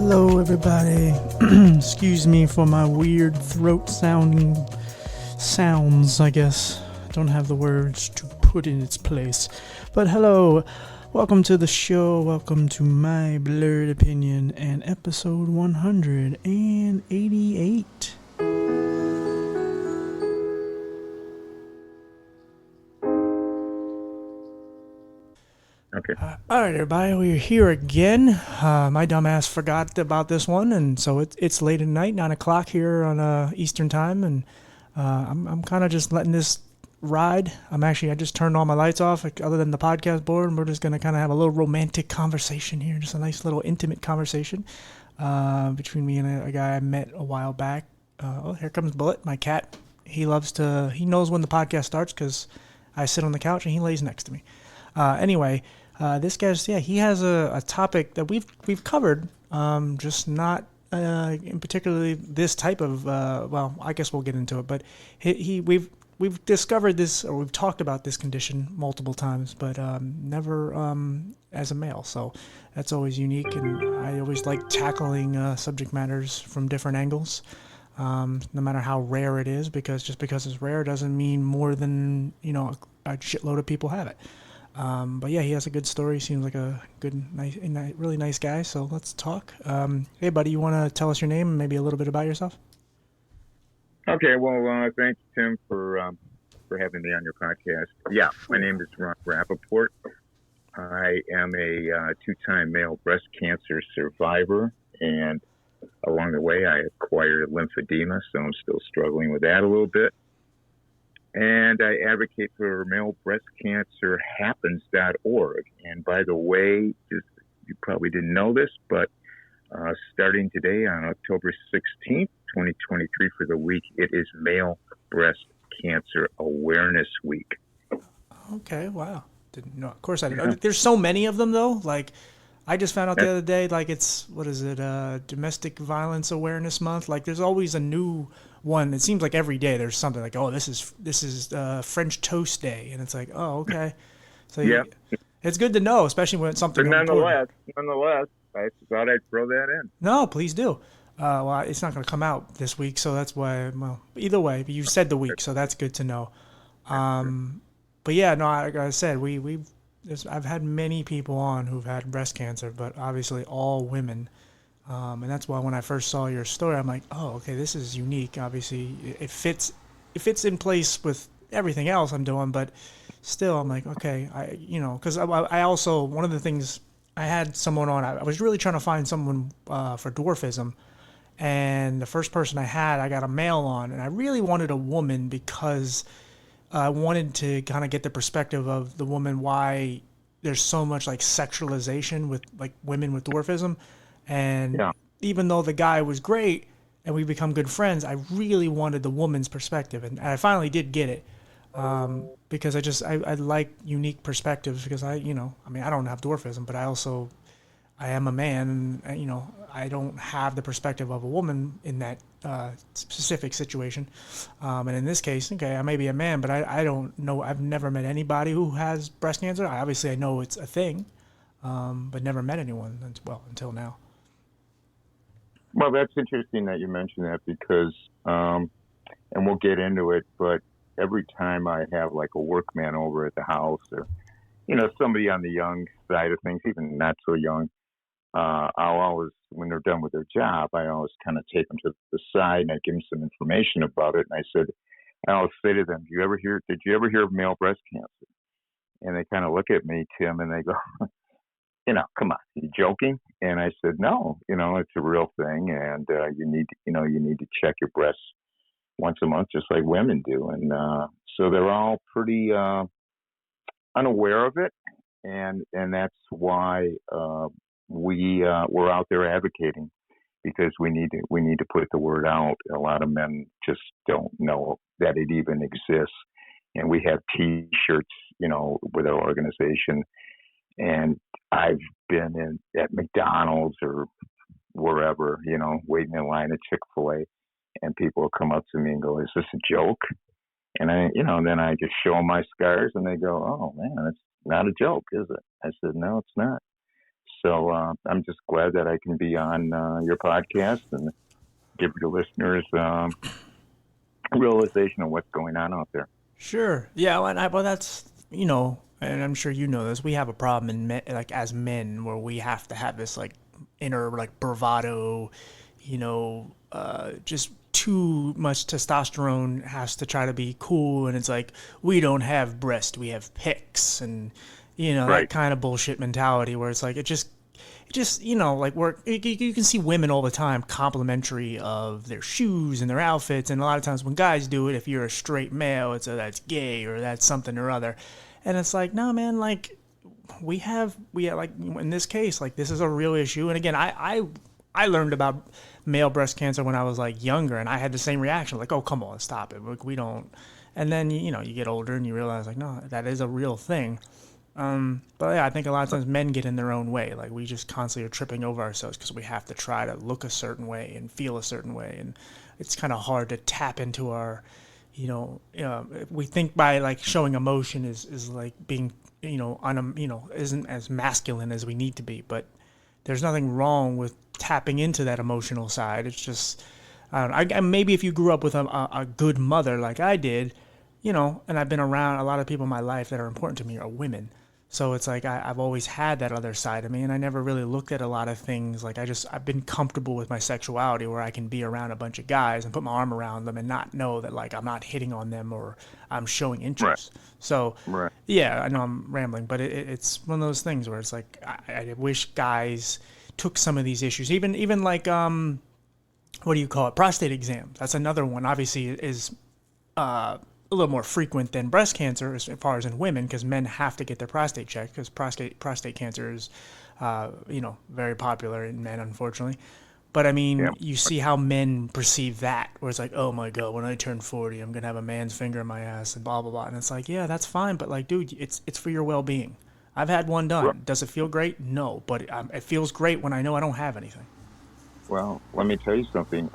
Hello, everybody. Excuse me for my weird throat sounding sounds, I guess. I don't have the words to put in its place. But hello, welcome to the show. Welcome to my blurred opinion and episode 188. Okay. All right, everybody, we're here again. My dumbass forgot about this one, and so it's late at night, 9 o'clock here on Eastern time, and I'm kind of just letting this ride. I just turned all my lights off, other than the podcast board, and we're just gonna kind of have a little romantic conversation here, just a nice little intimate conversation between me and a guy I met a while back. Oh, here comes Bullet, my cat. He knows when the podcast starts because I sit on the couch and he lays next to me. Anyway. This guy's, he has a topic that we've covered, just not in particularly this type of, well, I guess we'll get into it, but we've discovered this, or we've talked about this condition multiple times, but never as a male, so that's always unique, and I always like tackling subject matters from different angles, no matter how rare it is, because just because it's rare doesn't mean more than, a shitload of people have it. But yeah, he has a good story. Seems like a good, really nice guy. So let's talk. Hey, buddy, you want to tell us your name and maybe a little bit about yourself? Okay. Well, thanks, Tim, for having me on your podcast. Yeah, my name is Ron Rappaport. I am a two-time male breast cancer survivor, and along the way, I acquired lymphedema, so I'm still struggling with that a little bit. And I advocate for mailebreastcancerhappens.org. And by the way, you probably didn't know this, but starting today on October 16th, 2023 for the week, it is Male Breast Cancer Awareness Week. Okay, wow. Didn't know. Of course I didn't. Yeah. There's so many of them, though. Like, I just found out the other day, like, it's, Domestic Violence Awareness Month. Like, there's always a new one. It seems like every day there's something like, oh, this is French Toast Day, and it's like, oh, okay. So yeah, it's good to know, especially when it's something. But nonetheless, I thought I'd throw that in. No, please do. Well, it's not going to come out this week, so that's why. Well, either way, you said the week, so that's good to know. But yeah, no, like I said, I've had many people on who've had breast cancer, but obviously all women. And that's why when I first saw your story, I'm like, oh, okay, this is unique. Obviously, it fits in place with everything else I'm doing, but still, I'm like, okay, because I also, one of the things, I had someone on, I was really trying to find someone for dwarfism, and the first person I got a male on, and I really wanted a woman because I wanted to kind of get the perspective of the woman, why there's so much like sexualization with like women with dwarfism. And even though the guy was great and we become good friends, I really wanted the woman's perspective. And I finally did get it because I like unique perspectives because I don't have dwarfism, but I am a man, and, I don't have the perspective of a woman in that specific situation. And in this case, okay, I may be a man, but I don't know. I've never met anybody who has breast cancer. I know it's a thing, but never met anyone until now. Well, that's interesting that you mentioned that because, and we'll get into it, but every time I have like a workman over at the house or, somebody on the young side of things, even not so young, I'll always, when they're done with their job, I always kind of take them to the side and I give them some information about it. And I always say to them, did you ever hear of male breast cancer? And they kind of look at me, Tim, and they go, come on, are you joking? And I said, no, it's a real thing. And you need to check your breasts once a month, just like women do. And so they're all pretty unaware of it. And that's why we're out there advocating, because we need to put the word out. A lot of men just don't know that it even exists. And we have T-shirts, with our organization. And I've been at McDonald's or wherever, waiting in line at Chick-fil-A, and people will come up to me and go, "Is this a joke?" And then I just show them my scars, and they go, "Oh man, it's not a joke, is it?" I said, "No, it's not." So I'm just glad that I can be on your podcast and give your listeners realization of what's going on out there. Sure. Yeah. Well, that's, and I'm sure you know this. We have a problem in men, like as men, where we have to have this like inner like bravado, just too much testosterone has to try to be cool, and it's like we don't have breast, we have pecs, and that Right. kind of bullshit mentality where it's like it just like you can see women all the time complimentary of their shoes and their outfits, and a lot of times when guys do it, if you're a straight male, it's that's gay or that's something or other, and it's like, no man, like we have like in this case, like this is a real issue. And again, I learned about male breast cancer when I was like younger, and I had the same reaction, like, oh come on, stop it, like, we don't. And then you get older and you realize like, no, that is a real thing. But yeah, I think a lot of times men get in their own way. Like we just constantly are tripping over ourselves because we have to try to look a certain way and feel a certain way, and it's kind of hard to tap into our, we think by like showing emotion is like being, isn't as masculine as we need to be. But there's nothing wrong with tapping into that emotional side. It's just, I don't know, maybe if you grew up with a good mother like I did, and I've been around a lot of people in my life that are important to me are women. So it's like I've always had that other side of me, and I never really looked at a lot of things. Like I've been comfortable with my sexuality where I can be around a bunch of guys and put my arm around them and not know that like I'm not hitting on them or I'm showing Right. interest. So Right. yeah, I know I'm rambling, but it's one of those things where it's like I wish guys took some of these issues, even like what do you call it, prostate exams. That's another one. Obviously, is a little more frequent than breast cancer as far as in women, because men have to get their prostate checked because prostate cancer is, very popular in men, unfortunately. But I Yeah. mean, you see how men perceive that, where it's like, oh my god, when I turn 40, I'm gonna have a man's finger in my ass and blah blah blah. And it's like, yeah, that's fine, but like, dude, it's for your well being. I've had one Right. done. Does it feel great? No, but it feels great when I know I don't have anything. Well, let me tell you something.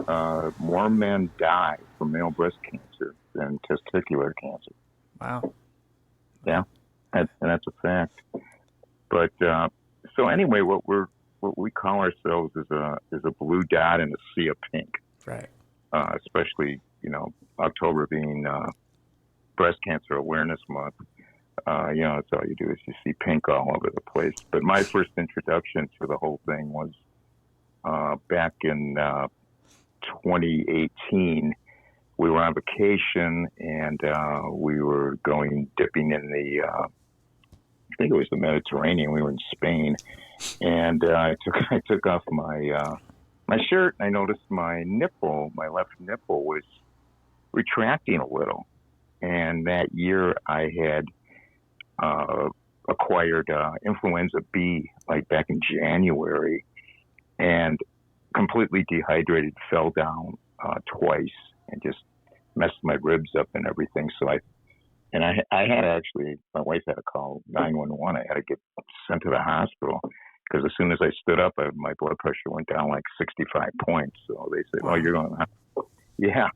More men die from male breast cancer than testicular cancer. Wow. Yeah, and that's a fact. But so anyway, what we call ourselves is a blue dot in a sea of pink. Right. Especially October being Breast Cancer Awareness Month. That's all you do is you see pink all over the place. But my first introduction to the whole thing was back in 2018. We were on vacation and we were going dipping in the, I think it was the Mediterranean. We were in Spain, and I took off my shirt. And I noticed my left nipple, was retracting a little. And that year I had acquired influenza B, like back in January, and completely dehydrated, fell down twice, and just messed my ribs up and everything. So I had actually, my wife had to call 911. I had to get sent to the hospital because as soon as I stood up, my blood pressure went down like 65 points. So they said, Wow. "Oh, you're going to hospital." Yeah.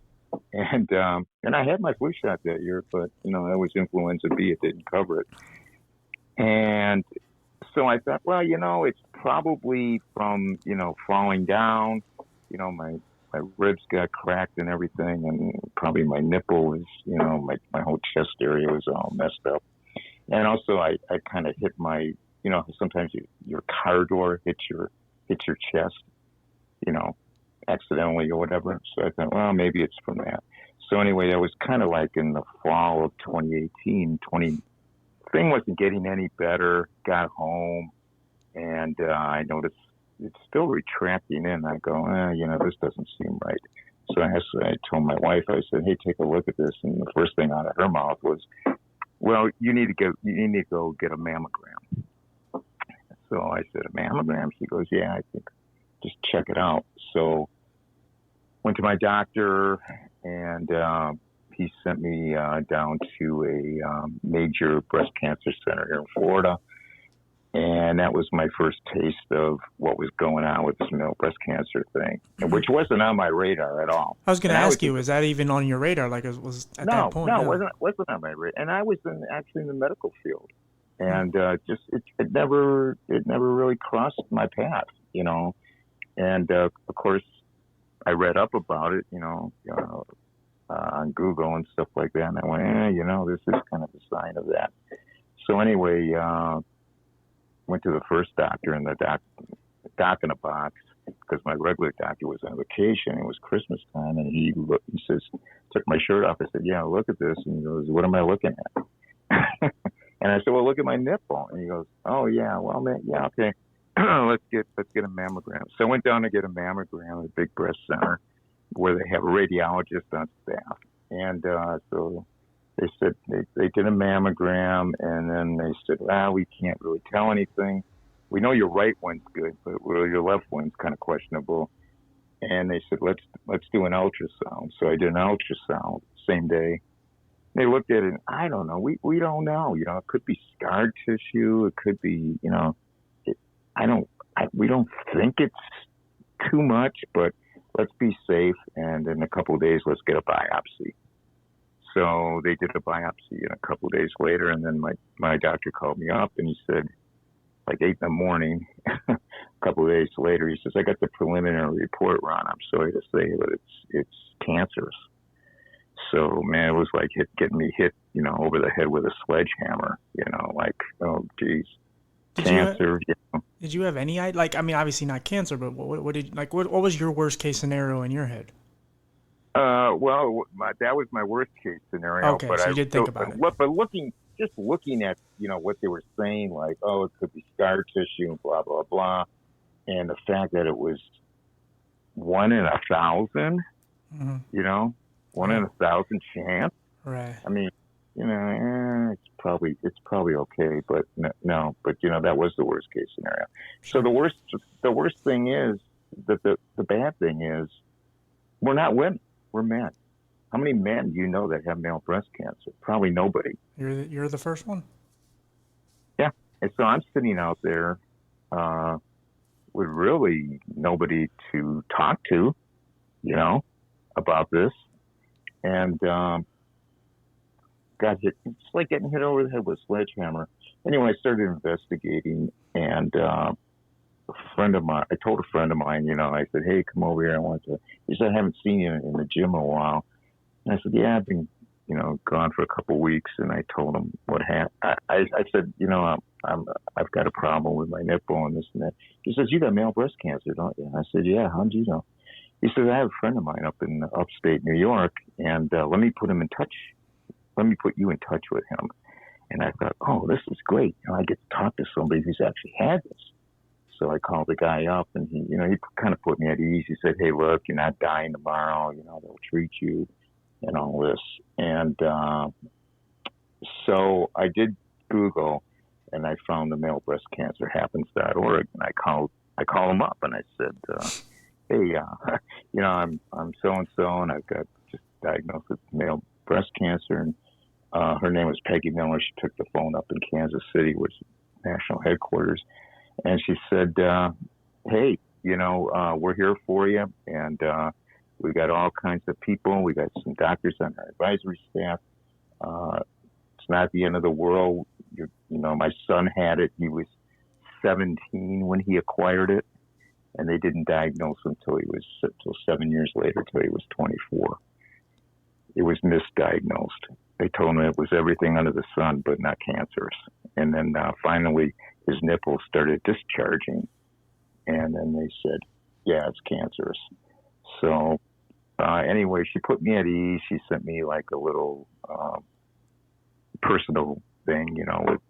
And I had my flu shot that year, but that was influenza B. It didn't cover it. And so I thought, well, it's probably from, falling down, my ribs got cracked and everything. And probably my nipple was, my whole chest area was all messed up. And also I kind of hit my, sometimes your car door hits your chest, accidentally or whatever. So I thought, well, maybe it's from that. So anyway, that was kind of like in the fall of 2018, thing wasn't getting any better. Got home and I noticed it's still retracting in. I go, this doesn't seem right. So I told my wife, I said, hey, take a look at this. And the first thing out of her mouth was, well, you need to go get a mammogram. So I said, a mammogram? She goes, yeah, I think just check it out. So went to my doctor, and he sent me down to a major breast cancer center here in Florida. And that was my first taste of what was going on with this male breast cancer thing, which wasn't on my radar at all. I was going to ask you, is that even on your radar? Like, it was at that point? No, it wasn't on my radar. And I was actually in the medical field. and just it never really crossed my path, you know. And of course, I read up about it, on Google and stuff like that, and I went, you know, this is kind of a sign of that. So anyway, went to the first doctor, and the doc in a box, because my regular doctor was on vacation. It was Christmas time, and he says, took my shirt off. I said, yeah, look at this. And he goes, what am I looking at? And I said, well, look at my nipple. And he goes, oh yeah, well, man, yeah, okay. let's get a mammogram. So I went down to get a mammogram at a big breast center where they have a radiologist on staff. And so they said they did a mammogram, and then they said, well, we can't really tell anything. We know your right one's good, but your left one's kind of questionable. And they said, let's do an ultrasound. So I did an ultrasound same day. They looked at it, and I don't know. We don't know. You know, it could be scar tissue. It could be, you know, we don't think it's too much, but let's be safe. And in a couple of days, let's get a biopsy. So they did a biopsy, and a couple of days later, and then my doctor called me up, and he said, like 8 in the morning, a couple of days later, he says, I got the preliminary report, Ron. I'm sorry to say, but it's cancerous. So, man, it was like getting me hit, you know, over the head with a sledgehammer, you know, like, oh, geez. Cancer. Did you have any, like, I mean, obviously not cancer, but what was your worst case scenario in your head? Well, that was my worst case scenario. Okay, but so you did think about it. But looking at, you know, what they were saying, like, oh, it could be scar tissue and blah, blah, blah. And the fact that it was 1 in 1,000, you know, 1 in 1,000 chance. Right. I mean, you know, it's probably okay, but no, but you know, that was the worst case scenario. Sure. So the worst thing is that the bad thing is we're not women, we're men. How many men do you know that have male breast cancer? Probably nobody. You're the first one? Yeah. And so I'm sitting out there with really nobody to talk to, you know, about this. And got hit. It's like getting hit over the head with a sledgehammer. Anyway, I started investigating, and I told a friend of mine, you know, I said, hey, come over here. He said, I haven't seen you in the gym in a while. And I said, yeah, I've been, you know, gone for a couple of weeks. And I told him what happened. I said, you know, I've got a problem with my nipple and this and that. He says, you got male breast cancer, don't you? And I said, yeah, how'd you know? He said, I have a friend of mine up in upstate New York, and let me put you in touch with him. And I thought, oh, this is great. You know, I get to talk to somebody who's actually had this. So I called the guy up, and he kind of put me at ease. He said, hey, look, you're not dying tomorrow. You know, they'll treat you and all this. And so I did Google, and I found the maleBreastCancerHappens.org, and I called him up, and I said, hey, you know, I'm so-and-so, and I've got just diagnosed with male breast cancer. And her name was Peggy Miller. She took the phone up in Kansas City, which is national headquarters. And she said, hey, you know, we're here for you. And we got all kinds of people. We got some doctors on our advisory staff. It's not the end of the world. You know, my son had it. He was 17 when he acquired it. And they didn't diagnose him till 7 years later, till he was 24. It was misdiagnosed. They told him it was everything under the sun, but not cancerous. And then finally, his nipples started discharging. And then they said, yeah, it's cancerous. So anyway, she put me at ease. She sent me like a little personal thing, you know, with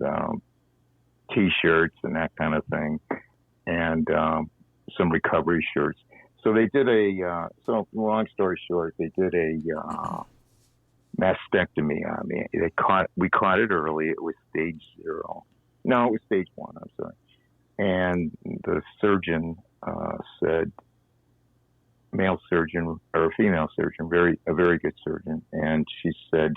T-shirts and that kind of thing. And some recovery shirts. So they did so long story short, they did a mastectomy on me. We caught it early. It was stage 0. No, it was stage 1. I'm sorry. And the surgeon said, male surgeon or a female surgeon, a very good surgeon. And she said,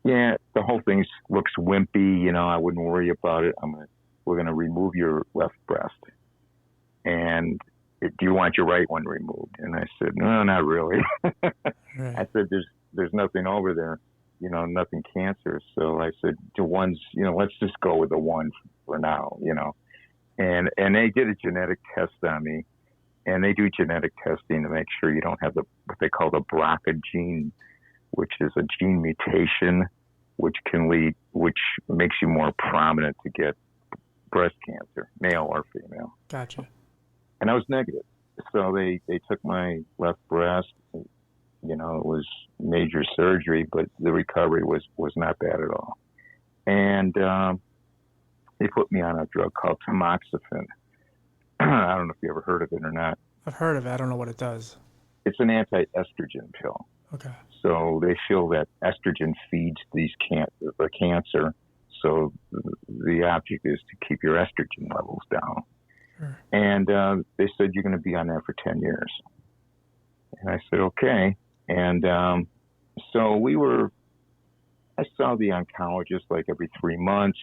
yeah, the whole thing looks wimpy. You know, I wouldn't worry about it. We're going to remove your left breast. And do you want your right one removed? And I said, no, not really. Right. I said, there's nothing over there. nothing cancerous. So I said, the ones, let's just go with the one for now, And they did a genetic test on me, and they do genetic testing to make sure you don't have what they call the BRCA gene, which is a gene mutation, which makes you more prominent to get breast cancer, male or female. Gotcha. And I was negative. So they took my left breast. It was major surgery, but the recovery was not bad at all. And they put me on a drug called tamoxifen. I don't know if you ever heard of it or not. I've heard of it. I don't know what it does. It's an anti-estrogen pill. Okay. So they feel that estrogen feeds the cancer. So the object is to keep your estrogen levels down. Sure. And they said, you're going to be on that for 10 years. And I said, okay. And so I saw the oncologist like every 3 months.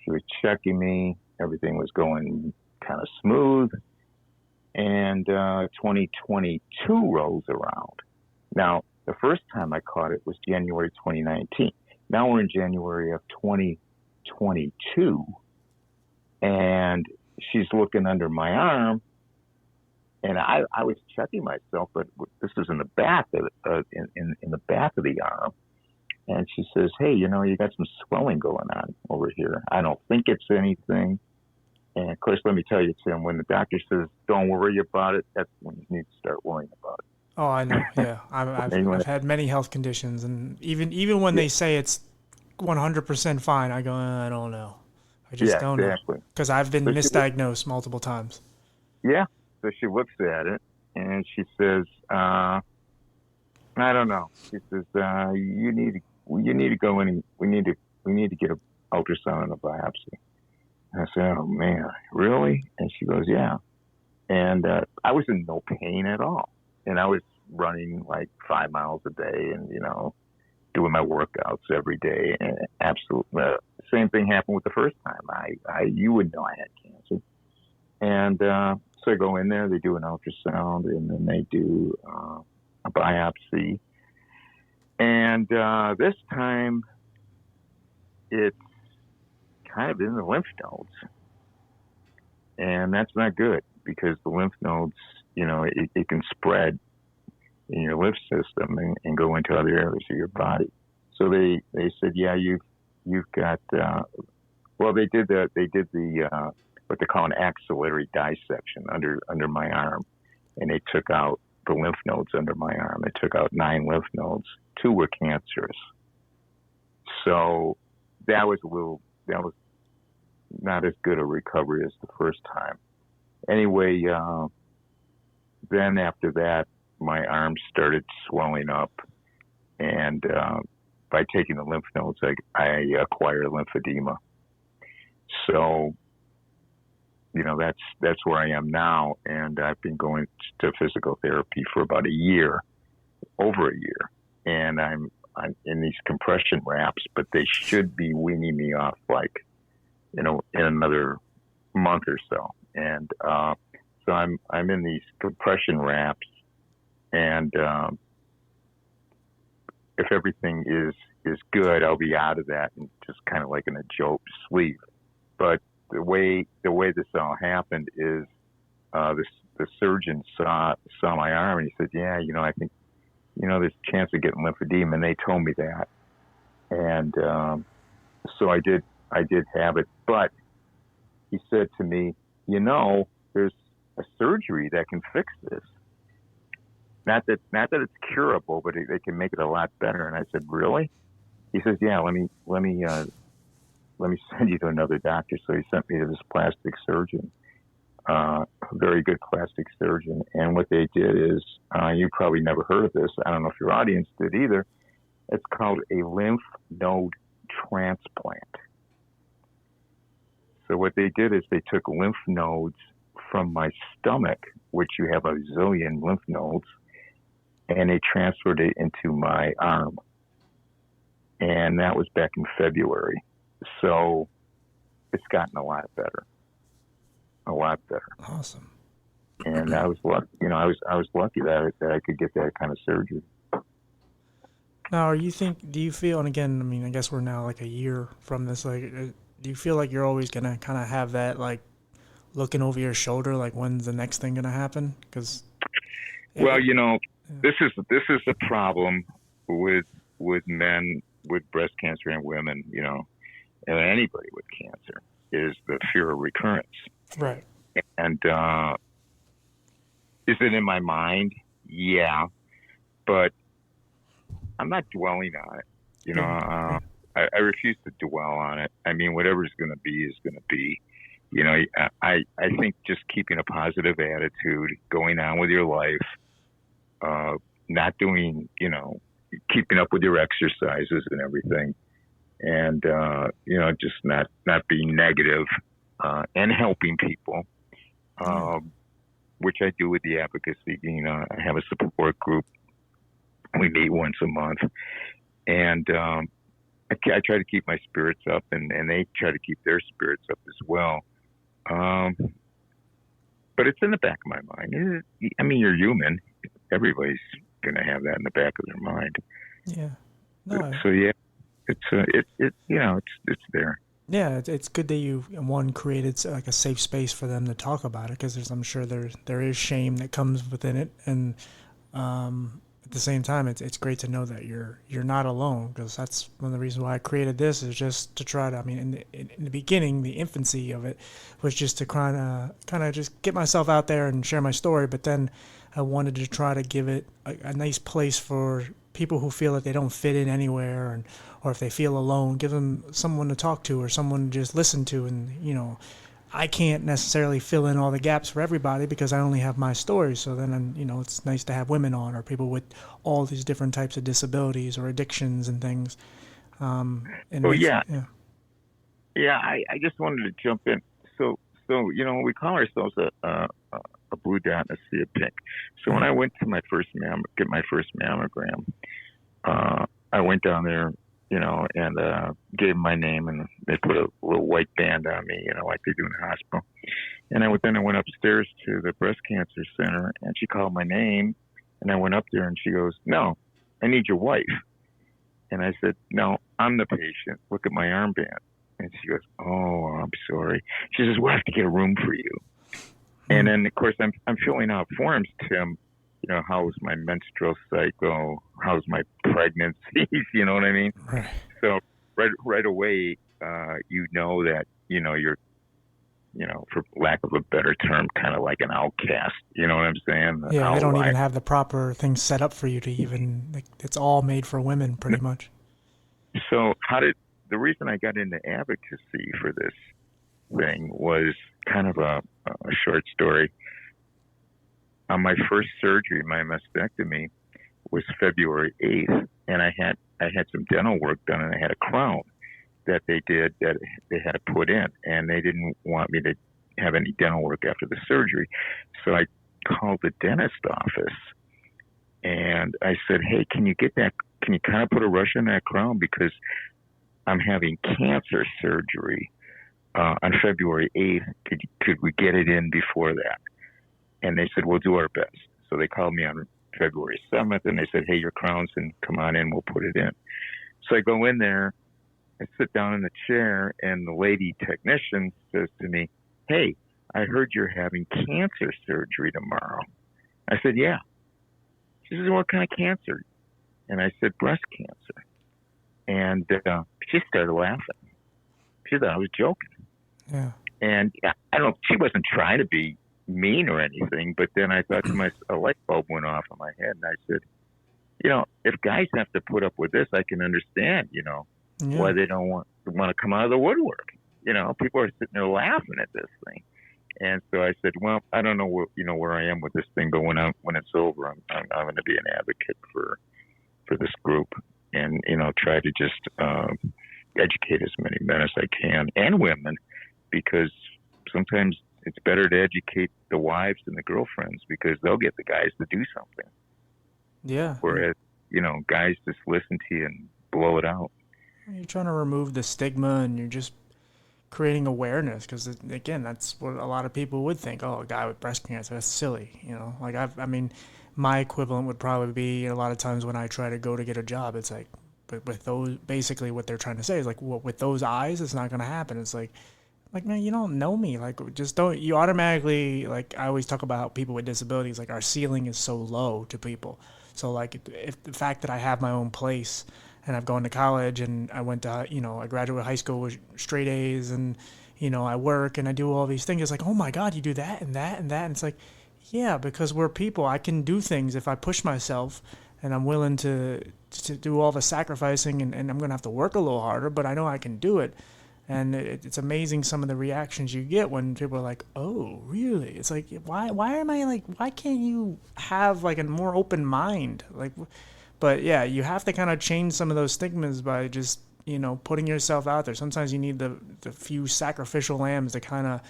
She was checking me. Everything was going kind of smooth. And 2022 rolls around. Now, the first time I caught it was January 2019. Now we're in January of 2022. And she's looking under my arm. And I was checking myself, but this is in the back of in the back of the arm. And she says, hey, you got some swelling going on over here. I don't think it's anything. And of course, let me tell you, Tim, when the doctor says, don't worry about it, that's when you need to start worrying about it. Oh, I know. Yeah. I've had many health conditions. And even when they say it's 100% fine, I go, I don't know. I just don't know. Because I've been misdiagnosed multiple times. Yeah. So she looks at it and she says, I don't know. She says, you need to go in. We need to get an ultrasound and a biopsy. And I said, oh man, really? And she goes, yeah. And I was in no pain at all. And I was running like 5 miles a day and, doing my workouts every day. And absolutely, same thing happened with the first time. You would know I had cancer. And so I go in there, they do an ultrasound, and then they do a biopsy. And this time, it's kind of in the lymph nodes. And that's not good because the lymph nodes, it can spread in your lymph system and go into other areas of your body. So they said, yeah, you've got, they did the what they call an axillary dissection under my arm. And they took out the lymph nodes under my arm. They took out 9 lymph nodes. 2 were cancerous. So that was not as good a recovery as the first time. Anyway, then after that, my arm started swelling up. And by taking the lymph nodes, I acquired lymphedema. So, that's where I am now. And I've been going to physical therapy for about over a year. And I'm in these compression wraps, but they should be weaning me off in another month or so. And so I'm in these compression wraps, and if everything is good, I'll be out of that and just kind of like in a joke sleep. But the way this all happened is the surgeon saw my arm and he said, yeah, I think there's a chance of getting lymphedema, and they told me that. And so I did have it, but he said to me, there's a surgery that can fix this. Not that it's curable, but they can make it a lot better. And I said, really? He says, yeah, let me send you to another doctor. So he sent me to this plastic surgeon, a very good plastic surgeon. And what they did is, you probably never heard of this. I don't know if your audience did either. It's called a lymph node transplant. So what they did is they took lymph nodes from my stomach, which you have a zillion lymph nodes, and they transferred it into my arm. And that was back in February. So it's gotten a lot better. A lot better. Awesome. And I was lucky, I was lucky that I could get that kind of surgery. Now, do you feel, and again, I mean, I guess we're now like a year from this, like, do you feel like you're always going to kind of have that, like, looking over your shoulder, like, when's the next thing going to happen? Because Well, it, this is a problem with men with breast cancer and women, and anybody with cancer is the fear of recurrence. right. And is it in my mind? Yeah, but I'm not dwelling on it. You know, Yeah. uh, I refuse to dwell on it. I mean, whatever's going to be is going to be. I think just keeping a positive attitude, going on with your life, not doing, keeping up with your exercises and everything, and just not being negative, and helping people, Yeah. which I do with the advocacy. I have a support group. We meet once a month, and I try to keep my spirits up, and they try to keep their spirits up as well. Um, but it's in the back of my mind. I mean, you're human. Everybody's going to have that in the back of their mind. Yeah. No. So yeah, it's there. Yeah, it's good that you one created like a safe space for them to talk about it because I'm sure there is shame that comes within it, and at the same time, it's great to know that you're not alone because that's one of the reasons why I created this is just to try to. I mean, in the beginning, the infancy of it was just to kind of just get myself out there and share my story, but then I wanted to try to give it a nice place for people who feel that they don't fit in anywhere and or if they feel alone, give them someone to talk to or someone to just listen to. And, I can't necessarily fill in all the gaps for everybody because I only have my story. So then, it's nice to have women on or people with all these different types of disabilities or addictions and things. And it So makes, yeah, yeah. yeah. I just wanted to jump in. So we call ourselves a blue dot and a sea of pink. So when Right. I went to get my first mammogram, I went down there, and gave them my name, and they put a little white band on me, like they do in the hospital. And I went upstairs to the breast cancer center, and she called my name, and I went up there, and she goes, "No, I need your wife." And I said, "No, I'm the patient. Look at my armband." And she goes, "Oh, I'm sorry." She says, "We'll have to get a room for you." And Hmm. then, of course, I'm filling out forms, Tim. How's my menstrual cycle? How's my pregnancies? You know what I mean? Right. So right away, that you're, for lack of a better term, kind of like an outcast. You know what I'm saying? The Yeah, they don't outlier. even have the proper things set up for you to even, like, it's all made for women pretty much. So the reason I got into advocacy for this thing was kind of a short story. On my first surgery, my mastectomy was February 8th, and I had some dental work done, and I had a crown that they had to put in, and they didn't want me to have any dental work after the surgery. So I called the dentist office, and I said, "Hey, can you kind of put a rush on that crown because I'm having cancer surgery on February 8th. Could we get it in before that?" And they said, "We'll do our best." So they called me on February 7th, and they said, "Hey, your crown's in. Come on in. We'll put it in." So I go in there, I sit down in the chair, and the lady technician says to me, "Hey, I heard you're having cancer surgery tomorrow." I said, "Yeah." She says, "What kind of cancer?" And I said, "Breast cancer." And she started laughing. She thought I was joking. Yeah. And she wasn't trying to be mean or anything, but then I thought to myself, a light bulb went off in my head, and I said, if guys have to put up with this, I can understand, why Yeah. they don't want to come out of the woodwork. People are sitting there laughing at this thing. And so I said, well, I don't know where I am with this thing, but when it's over, I'm going to be an advocate for this group, and try to just educate as many men as I can and women, because sometimes it's better to educate the wives and the girlfriends because they'll get the guys to do something. Yeah. Whereas, guys just listen to you and blow it out. You're trying to remove the stigma and you're just creating awareness, because again, that's what a lot of people would think. Oh, a guy with breast cancer, that's silly, Like I mean, my equivalent would probably be a lot of times when I try to go to get a job, it's like, but with those, basically what they're trying to say is like, well, with those eyes, it's not going to happen. It's like, man, you don't know me. Like, just don't, you automatically, like, I always talk about people with disabilities, like, our ceiling is so low to people. So, like, if the fact that I have my own place and I've gone to college and I went to, I graduated high school with straight A's and, I work and I do all these things. It's like, oh my God, you do that and that and that. And it's like, yeah, because we're people. I can do things if I push myself and I'm willing to do all the sacrificing and I'm going to have to work a little harder, but I know I can do it. And it's amazing some of the reactions you get when people are like, "Oh, really?" It's like, why am I like, why can't you have like a more open mind? Like, but yeah, you have to kind of change some of those stigmas by just putting yourself out there. Sometimes you need the few sacrificial lambs to kind of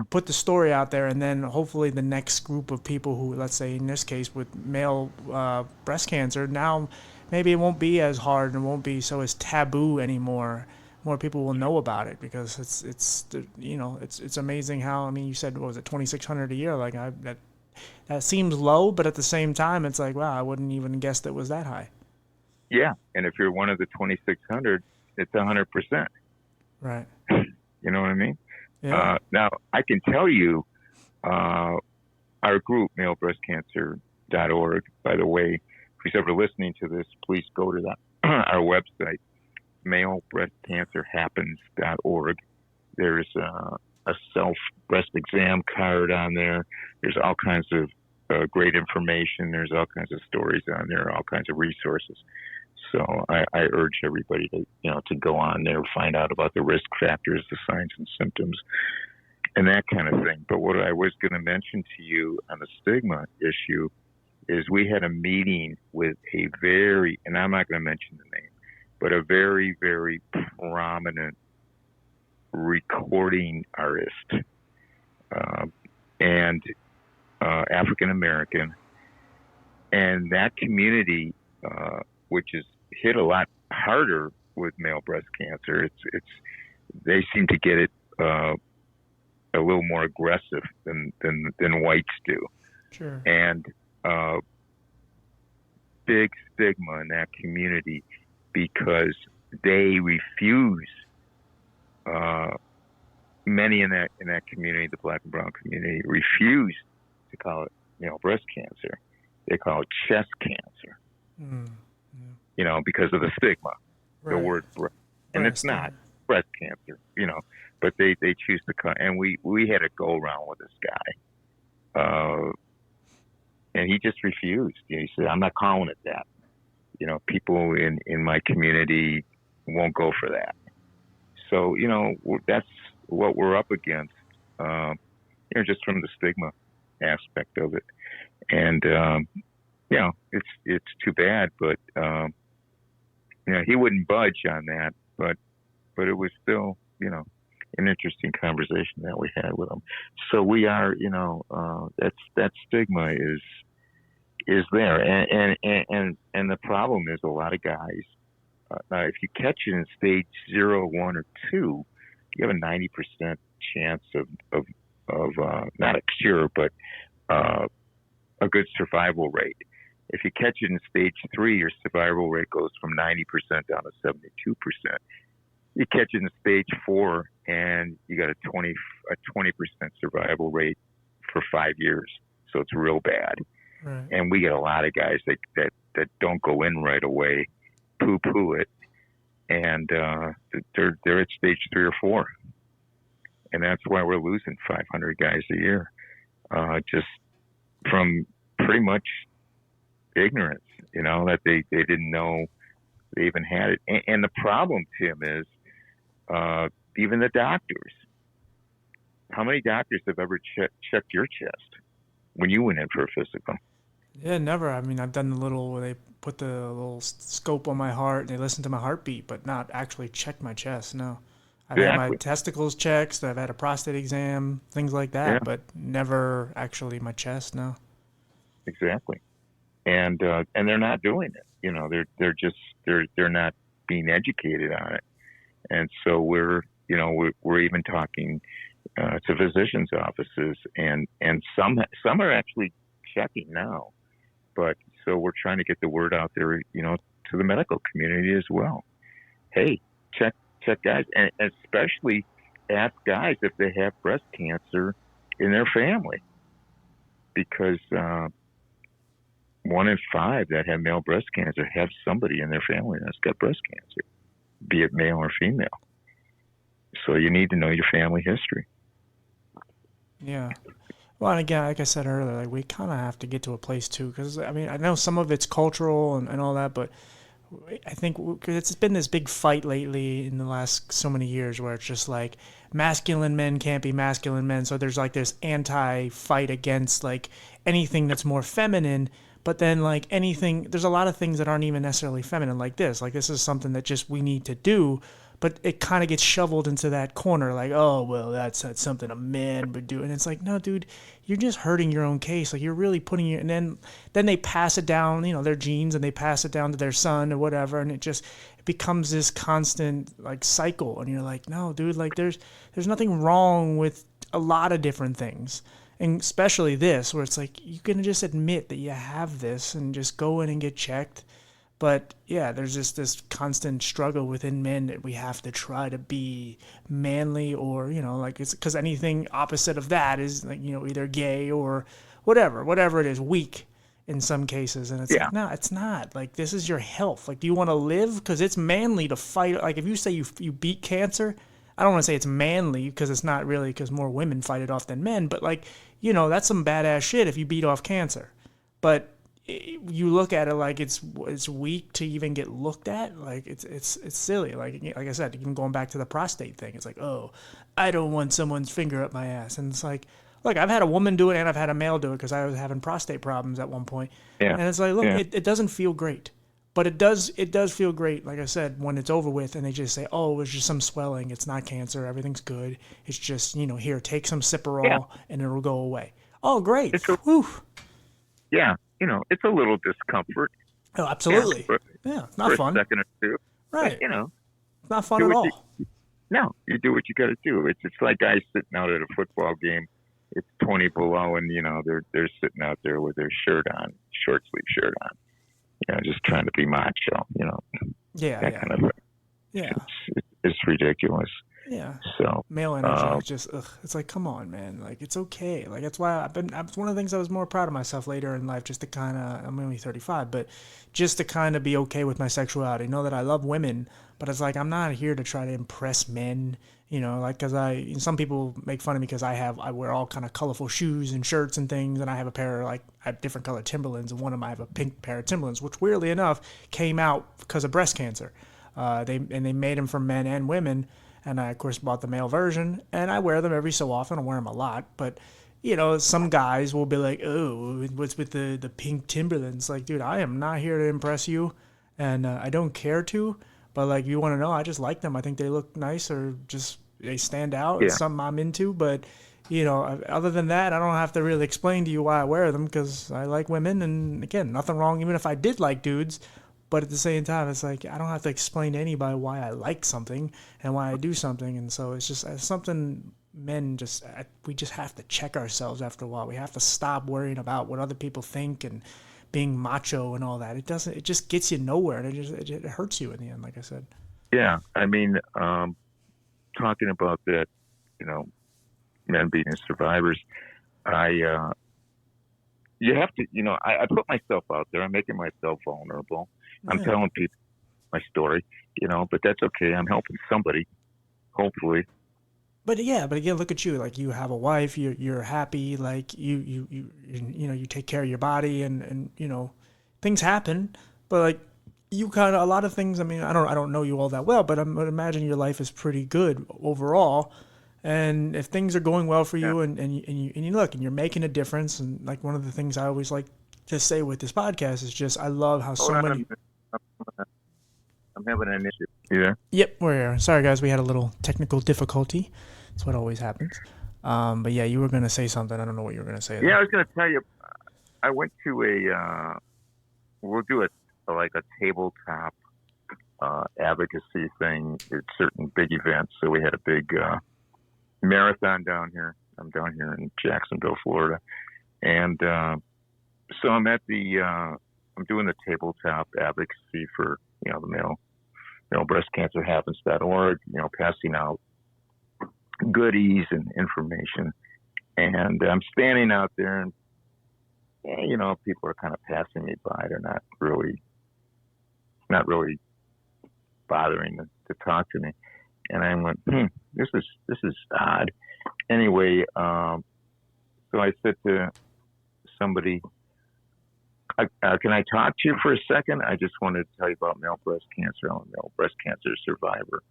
put the story out there, and then hopefully the next group of people who, let's say in this case with male breast cancer, now maybe it won't be as hard and it won't be so as taboo anymore. More people will know about it because it's amazing how, I mean, you said, what was it, 2,600 a year? Like that seems low, but at the same time, it's like, wow, I wouldn't even guess that was that high. Yeah, and if you're one of the 2,600, it's 100%. Right. You know what I mean? Yeah. Now, I can tell you, our group, malebreastcancer.org, by the way, if who's ever listening to this, please go to our website, malebreastcancerhappens.org. There's a self-breast exam card on there. There's all kinds of great information. There's all kinds of stories on there, all kinds of resources. So I urge everybody to go on there, find out about the risk factors, the signs and symptoms, and that kind of thing. But what I was going to mention to you on the stigma issue is we had a meeting with a very, and I'm not going to mention the name, but a very, very prominent recording artist and African American, and that community, which is hit a lot harder with male breast cancer. They seem to get it a little more aggressive than whites do. Sure. And big stigma in that community because they refuse. Many in that community, the black and brown community, refuse to call it breast cancer. They call it chest cancer. Mm. Because of the stigma, right. The word breast, and it's not breast cancer, but they choose to call. And we had a go around with this guy, and he just refused. He said, "I'm not calling it that." People in my community won't go for that. So that's what we're up against, just from the stigma aspect of it, and it's too bad, but. He wouldn't budge on that, but it was still, an interesting conversation that we had with him. So we are, that stigma is there, and the problem is a lot of guys. Now, if you catch it in stage 0, 1, or 2, you have a 90% chance of not a cure, but a good survival rate. If you catch it in stage 3, your survival rate goes from 90% down to 72%. You catch it in stage 4, and you got a 20% survival rate for 5 years. So it's real bad. Right. And we get a lot of guys that don't go in right away, poo-poo it, and they're at stage 3 or 4. And that's why we're losing 500 guys a year, just from pretty much ignorance, that they didn't know they even had it. And the problem, Tim, is even the doctors. How many doctors have ever checked your chest when you went in for a physical? Yeah, never. I mean, I've done the little where they put the little scope on my heart and they listen to my heartbeat, but not actually check my chest. No. I've had my testicles checked. I've had a prostate exam, things like that, but never actually my chest. No. Exactly. And they're not doing it. They're not being educated on it. And so we're we're even talking to physicians' offices, and some are actually checking now. But so we're trying to get the word out there, to the medical community as well. Hey, check guys, and especially ask guys if they have breast cancer in their family, because 1 in 5 that have male breast cancer have somebody in their family that's got breast cancer, be it male or female. So you need to know your family history. Yeah. Well, and again, like I said earlier, like we kind of have to get to a place too, because I mean, I know some of it's cultural and all that, but I think cause it's been this big fight lately in the last so many years where it's just like masculine men can't be masculine men. So there's like this anti-fight against like anything that's more feminine. But then like anything, there's a lot of things that aren't even necessarily feminine like this. Like this is something that just we need to do. But it kind of gets shoveled into that corner like, oh, well, that's something a man would do. And it's like, no, dude, you're just hurting your own case. Like you're really putting your, and then they pass it down, their genes, and they pass it down to their son or whatever. And it becomes this constant like cycle. And you're like, no, dude, like there's nothing wrong with a lot of different things. And especially this, where it's like, you can just admit that you have this and just go in and get checked. But yeah, there's just this constant struggle within men that we have to try to be manly, or like it's because anything opposite of that is like either gay or whatever it is, weak in some cases. And it's like, no, it's not. Like this is your health. Like, do you want to live? Because it's manly to fight. Like if you say you beat cancer, I don't want to say it's manly because it's not really, because more women fight it off than men. But like that's some badass shit if you beat off cancer. But you look at it like it's weak to even get looked at. Like it's silly. Like I said, even going back to the prostate thing, it's like, oh, I don't want someone's finger up my ass. And it's like, look, I've had a woman do it and I've had a male do it because I was having prostate problems at one point. Yeah. And it's like, look, it doesn't feel great, but it does feel great. Like I said, when it's over with and they just say, oh, it was just some swelling. It's not cancer. Everything's good. It's just, here, take some Ciparol and it'll go away. Oh, great. Whew. Yeah. It's a little discomfort. Oh, absolutely. Yeah, not fun. For a second or two. Right. But, it's not fun at all. No, you do what you got to do. It's like guys sitting out at a football game. It's 20 below, and they're sitting out there with their shirt on, short sleeve shirt on. Just trying to be macho. That kind of thing. Yeah. It's ridiculous. Yeah. So male energy is just it's like, come on, man. Like it's okay. Like that's why it's one of the things I was more proud of myself later in life, just to kind of, I'm only 35, but just to kind of be okay with my sexuality. Know that I love women, but it's like I'm not here to try to impress men. Like because some people make fun of me because I wear all kind of colorful shoes and shirts and things, and I have a pair I have different colored Timberlands, and one of them I have a pink pair of Timberlands, which weirdly enough came out because of breast cancer. They made them for men and women. And I, of course, bought the male version, and I wear them every so often. I wear them a lot. But, some guys will be like, oh, what's with the pink Timberlands? Like, dude, I am not here to impress you, and I don't care to. But, like, you want to know, I just like them. I think they look nice, or just they stand out. Yeah. It's something I'm into. But, other than that, I don't have to really explain to you why I wear them, because I like women. And, again, nothing wrong, even if I did like dudes. But at the same time, it's like I don't have to explain to anybody why I like something and why I do something. And so it's just something men we just have to check ourselves after a while. We have to stop worrying about what other people think and being macho and all that. It just gets you nowhere, and it hurts you in the end, like I said. Yeah. I mean, talking about that, men being survivors, you have to, I put myself out there. I'm making myself vulnerable. I'm telling people my story, but that's okay. I'm helping somebody, hopefully. But again, look at you. Like you have a wife. You're happy. Like you take care of your body, and things happen. But like you kind of a lot of things. I mean, I don't know you all that well, but I would imagine your life is pretty good overall. And if things are going well for you, and you look and you're making a difference, and like one of the things I always like to say with this podcast is just I love how many. I'm having an issue. You there? Yep, we're here. Sorry, guys, we had a little technical difficulty. That's what always happens. But yeah, you were going to say something. I don't know what you were going to say. Yeah, I was going to tell you. I went to we'll do a tabletop advocacy thing at certain big events. So we had a big marathon down here. I'm down here in Jacksonville, Florida, and so I'm at the I'm doing the tabletop advocacy for the male breast cancer happens.org. Passing out goodies and information, and I'm standing out there, and people are kind of passing me by. They're not really bothering to talk to me, and I went, this is odd. Anyway, so I said to somebody, can I talk to you for a second? I just wanted to tell you about male breast cancer. I'm a male breast cancer survivor.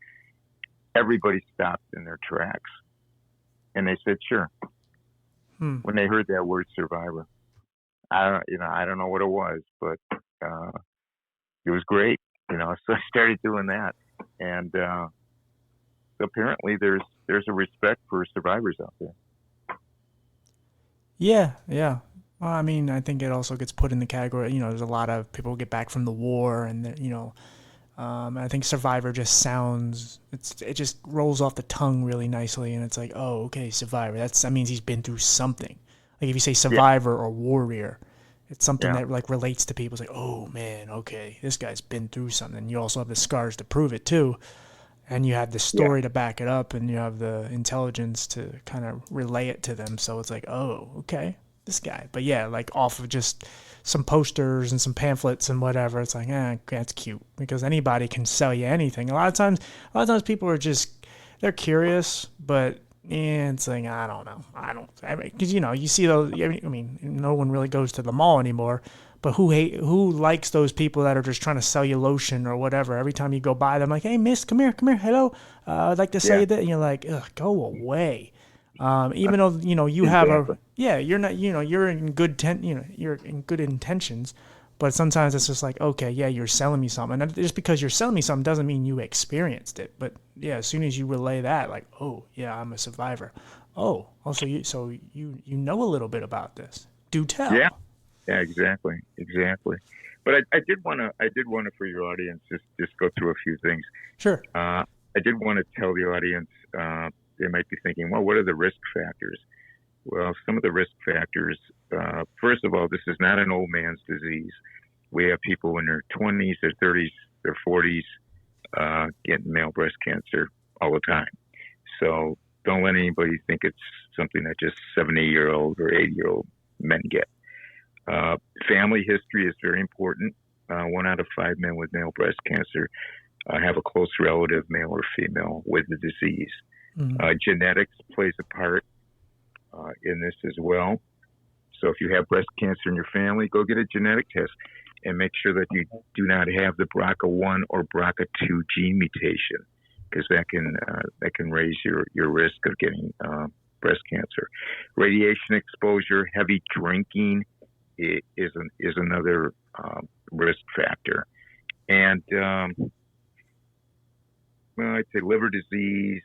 Everybody stopped in their tracks, and they said, sure. When they heard that word survivor, I don't know what it was, but it was great. So I started doing that, and so apparently there's a respect for survivors out there. Yeah. Well, I mean, I think it also gets put in the category. There's a lot of people who get back from the war, and I think survivor just sounds, it just rolls off the tongue really nicely, and it's like, oh, okay, survivor. That means he's been through something. Like if you say survivor or warrior, it's something that like relates to people. It's like, oh man, okay, this guy's been through something. You also have the scars to prove it too, and you have the story to back it up, and you have the intelligence to kind of relay it to them. So it's like, oh, okay, this guy. But yeah, like off of just some posters and some pamphlets and whatever, it's like, that's cute, because anybody can sell you anything. A lot of times people are just, they're curious, but it's like, I don't know. Because you see those. I mean, no one really goes to the mall anymore. But who likes those people that are just trying to sell you lotion or whatever? Every time you go by them, like, hey, miss, come here, hello, I'd like to sell you that, and you're like, ugh, go away. Even though you have you're not, you're in you're in good intentions, but sometimes it's just like, okay, yeah, you're selling me something, and just because you're selling me something doesn't mean you experienced it. But yeah, as soon as you relay that, like, oh yeah, I'm a survivor. Oh, also you know a little bit about this. Do tell. Yeah, exactly. But I did want to for your audience just go through a few things. Sure. I did want to tell the audience. They might be thinking, well, what are the risk factors? Well, some of the risk factors, first of all, this is not an old man's disease. We have people in their 20s, their 30s, their 40s getting male breast cancer all the time. So don't let anybody think it's something that just 70-year-old or 80-year-old men get. Family history is very important. 1 out of 5 men with male breast cancer have a close relative, male or female, with the disease. Genetics plays a part in this as well. So if you have breast cancer in your family, go get a genetic test and make sure that you do not have the BRCA1 or BRCA2 gene mutation, because that can raise your risk of getting breast cancer. Radiation exposure, heavy drinking is another risk factor, and I'd say liver disease.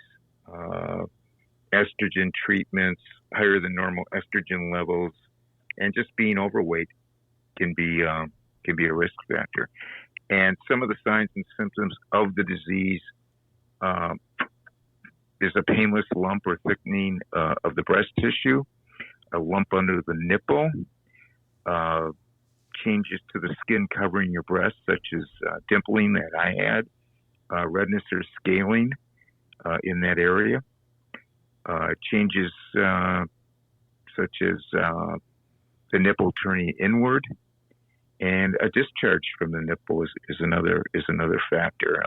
Estrogen treatments, higher than normal estrogen levels, and just being overweight can be a risk factor. And some of the signs and symptoms of the disease is a painless lump or thickening of the breast tissue, a lump under the nipple, changes to the skin covering your breast, such as dimpling that I had, redness or scaling in that area. Changes such as the nipple turning inward, and a discharge from the nipple is another factor.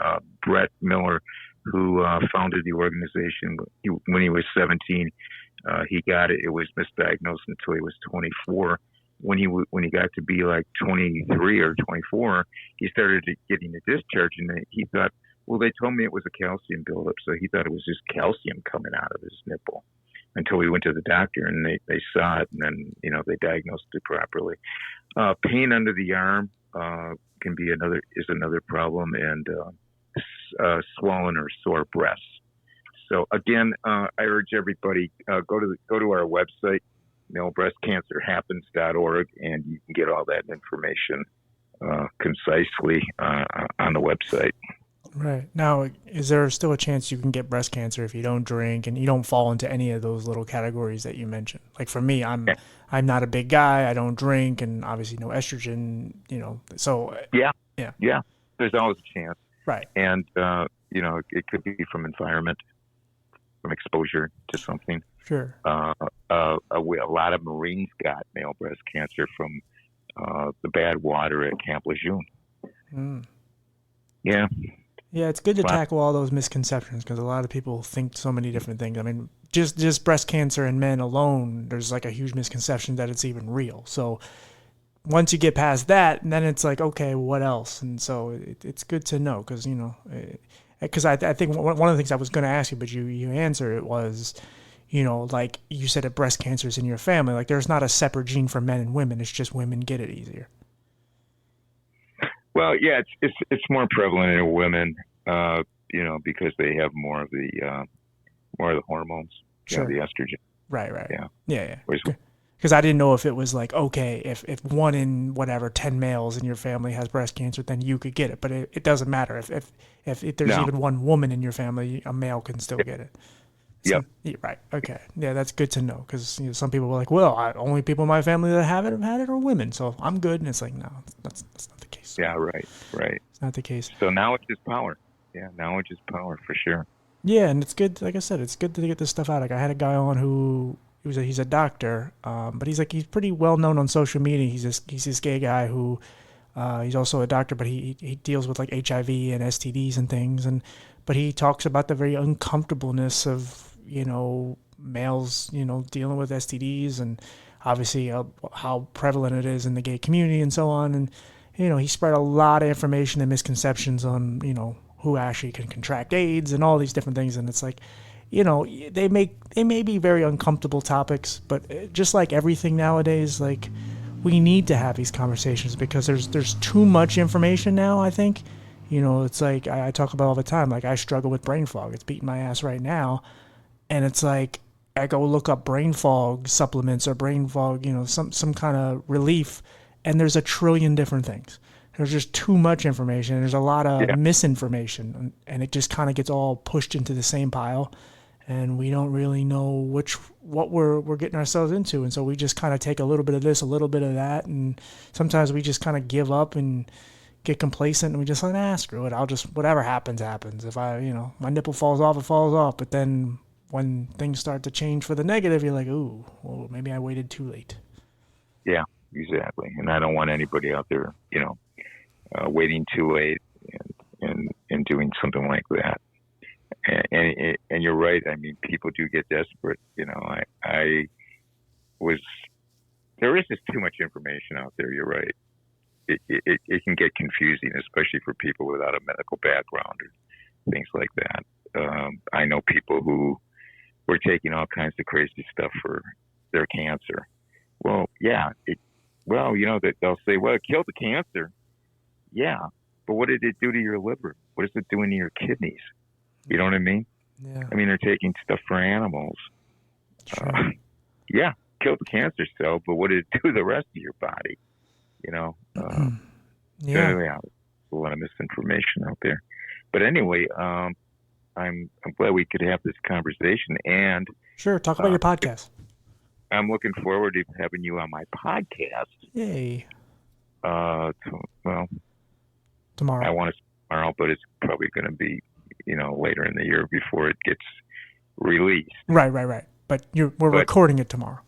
Brett Miller, who founded the organization when he was 17, he got it. It was misdiagnosed until he was 24. When he got to be like 23 or 24, he started getting a discharge, and he thought, well, they told me it was a calcium buildup, so he thought it was just calcium coming out of his nipple, until we went to the doctor and they saw it, and then they diagnosed it properly. Pain under the arm can be another problem, and swollen or sore breasts. So again, I urge everybody go to our website, malebreastcancerhappens.org, and you can get all that information concisely on the website. Right. Now, is there still a chance you can get breast cancer if you don't drink and you don't fall into any of those little categories that you mentioned? Like for me, Yeah, I'm not a big guy. I don't drink, and obviously no estrogen. So yeah, yeah. yeah. There's always a chance, Right. and it could be from environment, from exposure to something. Sure. A lot of Marines got male breast cancer from the bad water at Camp Lejeune. Mm. Yeah, Yeah, it's good to a lot. tackle all those misconceptions because a lot of people think so many different things. I mean, just breast cancer in men alone, there's like a huge misconception that it's even real. So once you get past that, then it's like, okay, what else? And so it's good to know because because I think one of the things I was going to ask you, but you answered it was, like you said, that breast cancer is in your family. Like there's not a separate gene for men and women. It's just women get it easier. Well, yeah, it's more prevalent in women, because they have more of the hormones, the Sure. estrogen. Right. Right. Yeah. Yeah. Whereas, Yeah. Because I didn't know if it was like, okay, if one in whatever 10 males in your family has breast cancer, then you could get it. But it doesn't matter if there's no. even one woman in your family, a male can still get it. Yep. So, yeah, right. Okay. Yeah, that's good to know because some people were like, well, only people in my family that have had it are women, so I'm good. And it's like, no, that's not the case. Yeah. Right. Right. It's not the case. So now it's just power. Yeah. Now it's just power for sure. Yeah, and it's good. Like I said, it's good to get this stuff out. Like I had a guy on who he's a doctor, but he's pretty well known on social media. He's this gay guy who he's also a doctor, but he deals with like HIV and STDs and things, and but he talks about the very uncomfortableness of males dealing with STDs and obviously how prevalent it is in the gay community and so on, and he spread a lot of information and misconceptions on who actually can contract AIDS and all these different things, and it's like they may be very uncomfortable topics, but just like everything nowadays, like we need to have these conversations because there's too much information now. I think, it's like I talk about all the time. Like I struggle with brain fog. It's beating my ass right now, and it's like I go look up brain fog supplements or brain fog, some kind of relief, and there's a trillion different things. There's just too much information. And there's a lot of Yeah. misinformation, and it just kind of gets all pushed into the same pile, and we don't really know what we're getting ourselves into, and so we just kind of take a little bit of this, a little bit of that, and sometimes we just kind of give up and get complacent, and we just like, screw it, I'll just whatever happens happens. If my nipple falls off, it falls off. But then when things start to change for the negative, you're like, ooh, well, maybe I waited too late. Yeah. Exactly. And I don't want anybody out there, waiting too late and doing something like that. And you're right. I mean, people do get desperate. I was there is just too much information out there. You're right. It can get confusing, especially for people without a medical background or things like that. I know people who were taking all kinds of crazy stuff for their cancer. Well, yeah. That they'll say, well, it killed the cancer. Yeah, but what did it do to your liver? What is it doing to your kidneys? You know what I mean? Yeah, I mean, they're taking stuff for animals. sure. Yeah, killed the cancer cell, but what did it do to the rest of your body? You know, Yeah, yeah, a lot of misinformation out there. But anyway, I'm glad we could have this conversation, and sure. Talk about uh, your podcast. I'm looking forward to having you on my podcast. Yay. Well, I Tomorrow. want to tomorrow, but it's probably going to be, later in the year before it gets released. Right. But we're But recording it tomorrow.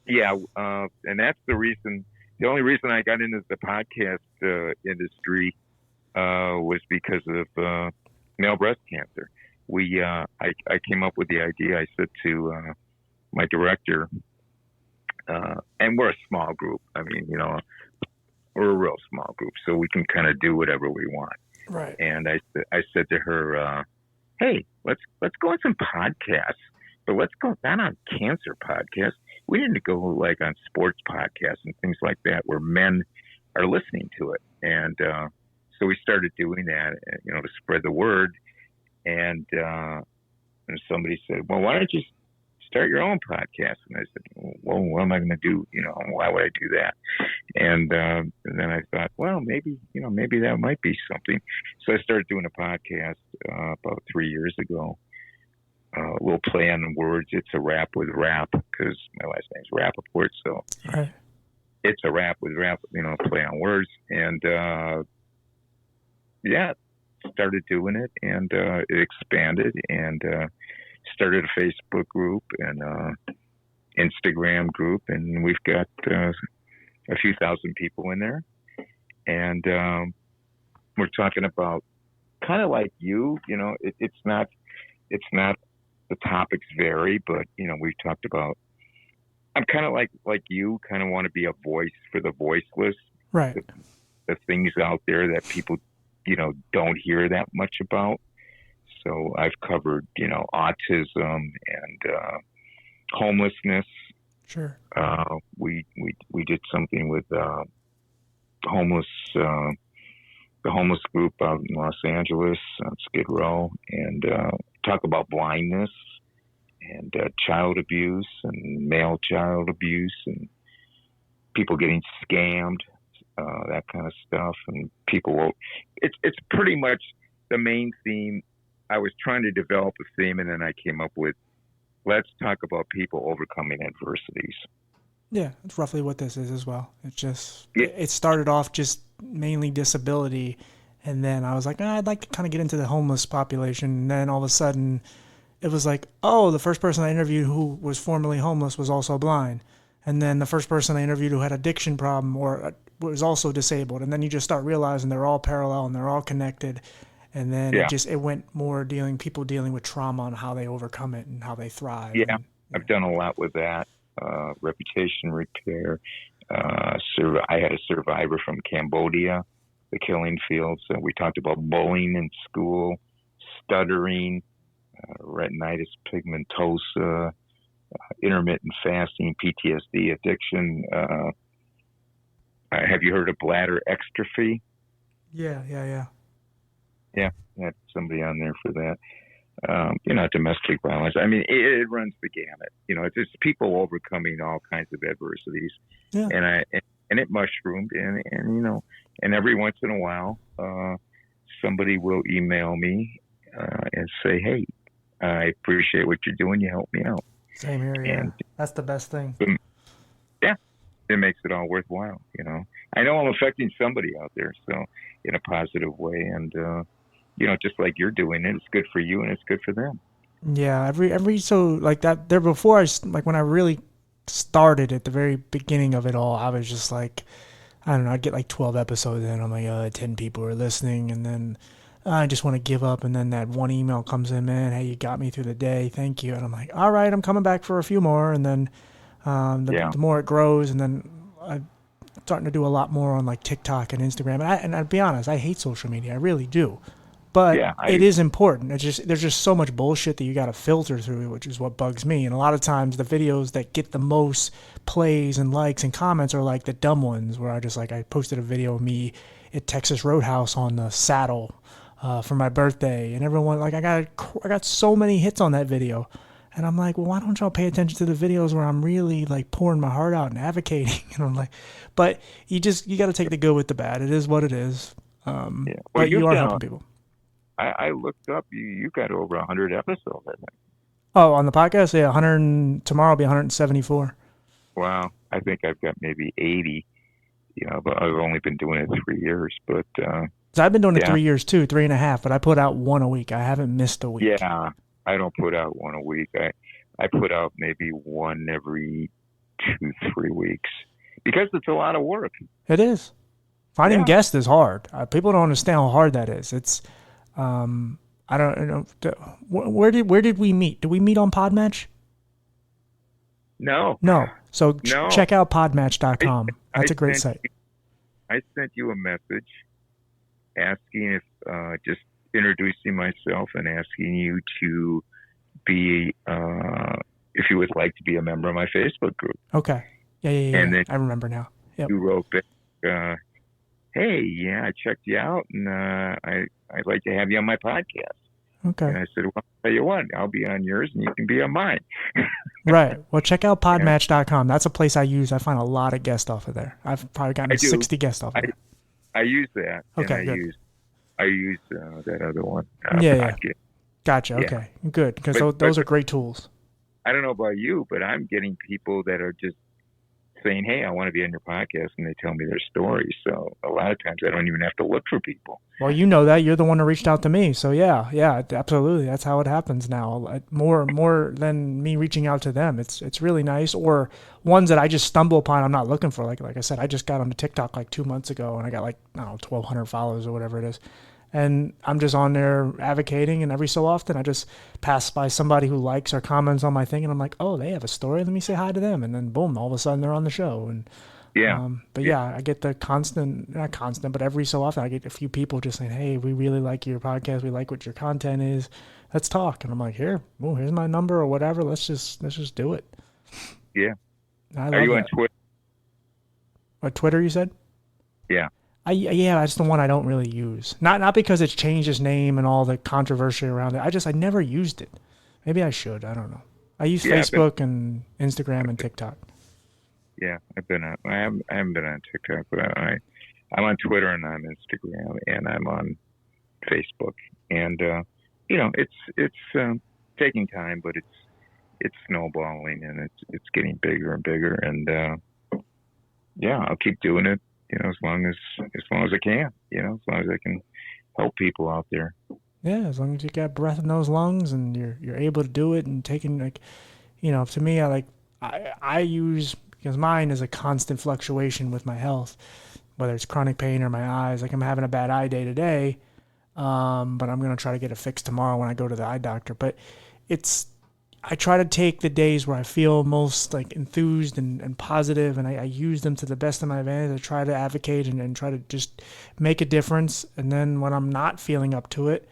yeah, and that's the reason. The only reason I got into the podcast industry was because of male breast cancer. I came up with the idea. I said to my director, and we're a small group. I mean, we're a real small group, so we can kind of do whatever we want. Right. And I said to her, "Hey, let's go on some podcasts, but let's go not on cancer podcasts. We need to go like on sports podcasts and things like that where men are listening to it." And so we started doing that, to spread the word. And somebody said, "Well, why don't you start your own podcast. And I said, well, what am I going to do? Why would I do that? And then I thought, well, maybe that might be something. So I started doing a podcast about 3 years ago. A little play on words. It's a rap with rap because my last name's Rapaport. So right. It's a rap with rap, play on words. And started doing it, and it expanded, and started a Facebook group and Instagram group, and we've got a few thousand people in there, and we're talking about kind of like you. It's not the topics vary, but we've talked about. I'm kind of like you, kind of want to be a voice for the voiceless, right? The things out there that people don't hear that much about. So I've covered autism and homelessness. Sure. We did something with homeless the homeless group out in Los Angeles on Skid Row, and talk about blindness and child abuse and male child abuse and people getting scammed, that kind of stuff. And people will, it's pretty much the main theme. I was trying to develop a theme, and then I came up with, let's talk about people overcoming adversities. Yeah, that's roughly what this is as well. It started off just mainly disability, and then I was like, I'd like to kind of get into the homeless population. And then all of a sudden, it was like, oh, the first person I interviewed who was formerly homeless was also blind. And then the first person I interviewed who had addiction problem or was also disabled. And then you just start realizing they're all parallel and they're all connected. And then it went more people dealing with trauma and how they overcome it and how they thrive. Yeah, I've done a lot with that. Reputation repair. I had a survivor from Cambodia, the killing fields. We talked about bullying in school, stuttering, retinitis pigmentosa, intermittent fasting, PTSD, addiction. Have you heard of bladder extrophy? Yeah. Yeah, that's somebody on there for that. Domestic violence. I mean, it runs the gamut. It's just people overcoming all kinds of adversities. Yeah. And it mushroomed, and every once in a while, somebody will email me and say, "Hey, I appreciate what you're doing. You helped me out." Same here. Yeah, and that's the best thing. Yeah, it makes it all worthwhile. I know I'm affecting somebody out there, so in a positive way, and just like you're doing it, it's good for you and it's good for them. Yeah, every so like that there before when I really started at the very beginning of it all, I was just like, I don't know, I'd get like 12 episodes in, I'm like, 10 people are listening, and then I just want to give up, and then that one email comes in, man, hey, you got me through the day, thank you, and I'm like, all right, I'm coming back for a few more, and then the more it grows, and then I'm starting to do a lot more on like TikTok and Instagram, and I'll be honest, I hate social media, I really do. But it is important. There's just so much bullshit that you got to filter through, which is what bugs me. And a lot of times the videos that get the most plays and likes and comments are like the dumb ones where I posted a video of me at Texas Roadhouse on the saddle for my birthday. And everyone, I got so many hits on that video. And I'm like, well, why don't y'all pay attention to the videos where I'm really like pouring my heart out and advocating? And I'm like, but you got to take the good with the bad. It is what it is. But you are helping people. I looked up, you got over 100 episodes, I think. Oh, on the podcast? Yeah, tomorrow will be 174. Wow. I think I've got maybe 80, but I've only been doing it 3 years. But so I've been doing it 3 years too, 3.5, but I put out one a week. I haven't missed a week. Yeah, I don't put out one a week. I put out maybe one every 2-3 weeks because it's a lot of work. It is. Finding guests is hard. People don't understand how hard that is. It's I don't know. Where did we meet? Did we meet on Podmatch? No. So check out podmatch.com. That's a great site. I sent you a message asking if just introducing myself and asking you to be if you would like to be a member of my Facebook group. Okay. Yeah. And then I remember now. Yep. You wrote back, hey, I checked you out, and I'd like to have you on my podcast. Okay. And I said, well, I'll tell you what, I'll be on yours and you can be on mine. Right. Well, check out And podmatch.com. That's a place I use. I find a lot of guests off of there. I've probably I gotten do. 60 guests off I of there. I use that, and Okay, good. I use that other one, Yeah, yeah. podcast. Gotcha. Yeah, Okay, good. Because but those are great tools. I don't know about you, but I'm getting people that are just saying, "Hey, I want to be on your podcast," and they tell me their stories. So a lot of times I don't even have to look for people. Well, you know that. You're the one who reached out to me. So yeah, absolutely. That's how it happens now. More than me reaching out to them. It's really nice. Or ones that I just stumble upon. I'm not looking for. Like I said, I just got onto TikTok like 2 months ago, and I got like, I don't know, 1,200 followers or whatever it is. And I'm just on there advocating, and every so often I just pass by somebody who likes or comments on my thing, and I'm like, oh, they have a story. Let me say hi to them, and then boom, all of a sudden they're on the show. And Yeah, but yeah, yeah, I get the not constant, but every so often I get a few people just saying, "Hey, we really like your podcast. We like what your content is. Let's talk." And I'm like, here's my number or whatever. Let's just do it. yeah. I Are love you on that. Twitter? What, Twitter, you said? Yeah, Yeah, that's the one I don't really use. Not because it's changed its name and all the controversy around it. I never used it. Maybe I should. I don't know. I use yeah. Facebook and Instagram and TikTok. Yeah, I've been on. I haven't been on TikTok, but I'm on Twitter and I'm Instagram and I'm on Facebook. And it's taking time, but it's snowballing and it's getting bigger and bigger. And yeah, I'll keep doing it. As long as I can. As long as I can help people out there. Yeah, as long as you got breath in those lungs and you're able to do it and taking like, to me, I use, because mine is a constant fluctuation with my health, whether it's chronic pain or my eyes. Like I'm having a bad eye day today, but I'm gonna try to get it fixed tomorrow when I go to the eye doctor. But it's I try to take the days where I feel most like enthused and positive, and I use them to the best of my advantage. I try to advocate and try to just make a difference. And then when I'm not feeling up to it,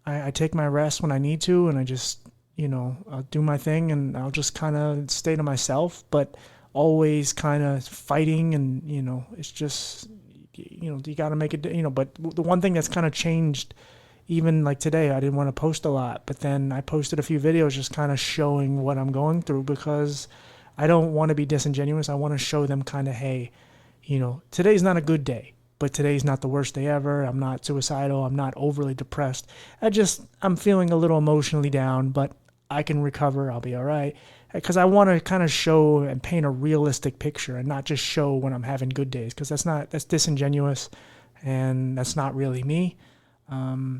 I take my rest when I need to, and I just, I'll do my thing, and I'll just kind of stay to myself, but always kind of fighting, and, it's just, you got to make it, but the one thing that's kind of changed, even like today, I didn't want to post a lot, but then I posted a few videos just kind of showing what I'm going through, because I don't want to be disingenuous. I want to show them kind of, hey, today's not a good day, but today's not the worst day ever. I'm not suicidal. I'm not overly depressed. I'm feeling a little emotionally down, but I can recover. I'll be all right. Because I want to kind of show and paint a realistic picture and not just show when I'm having good days, because that's disingenuous and that's not really me.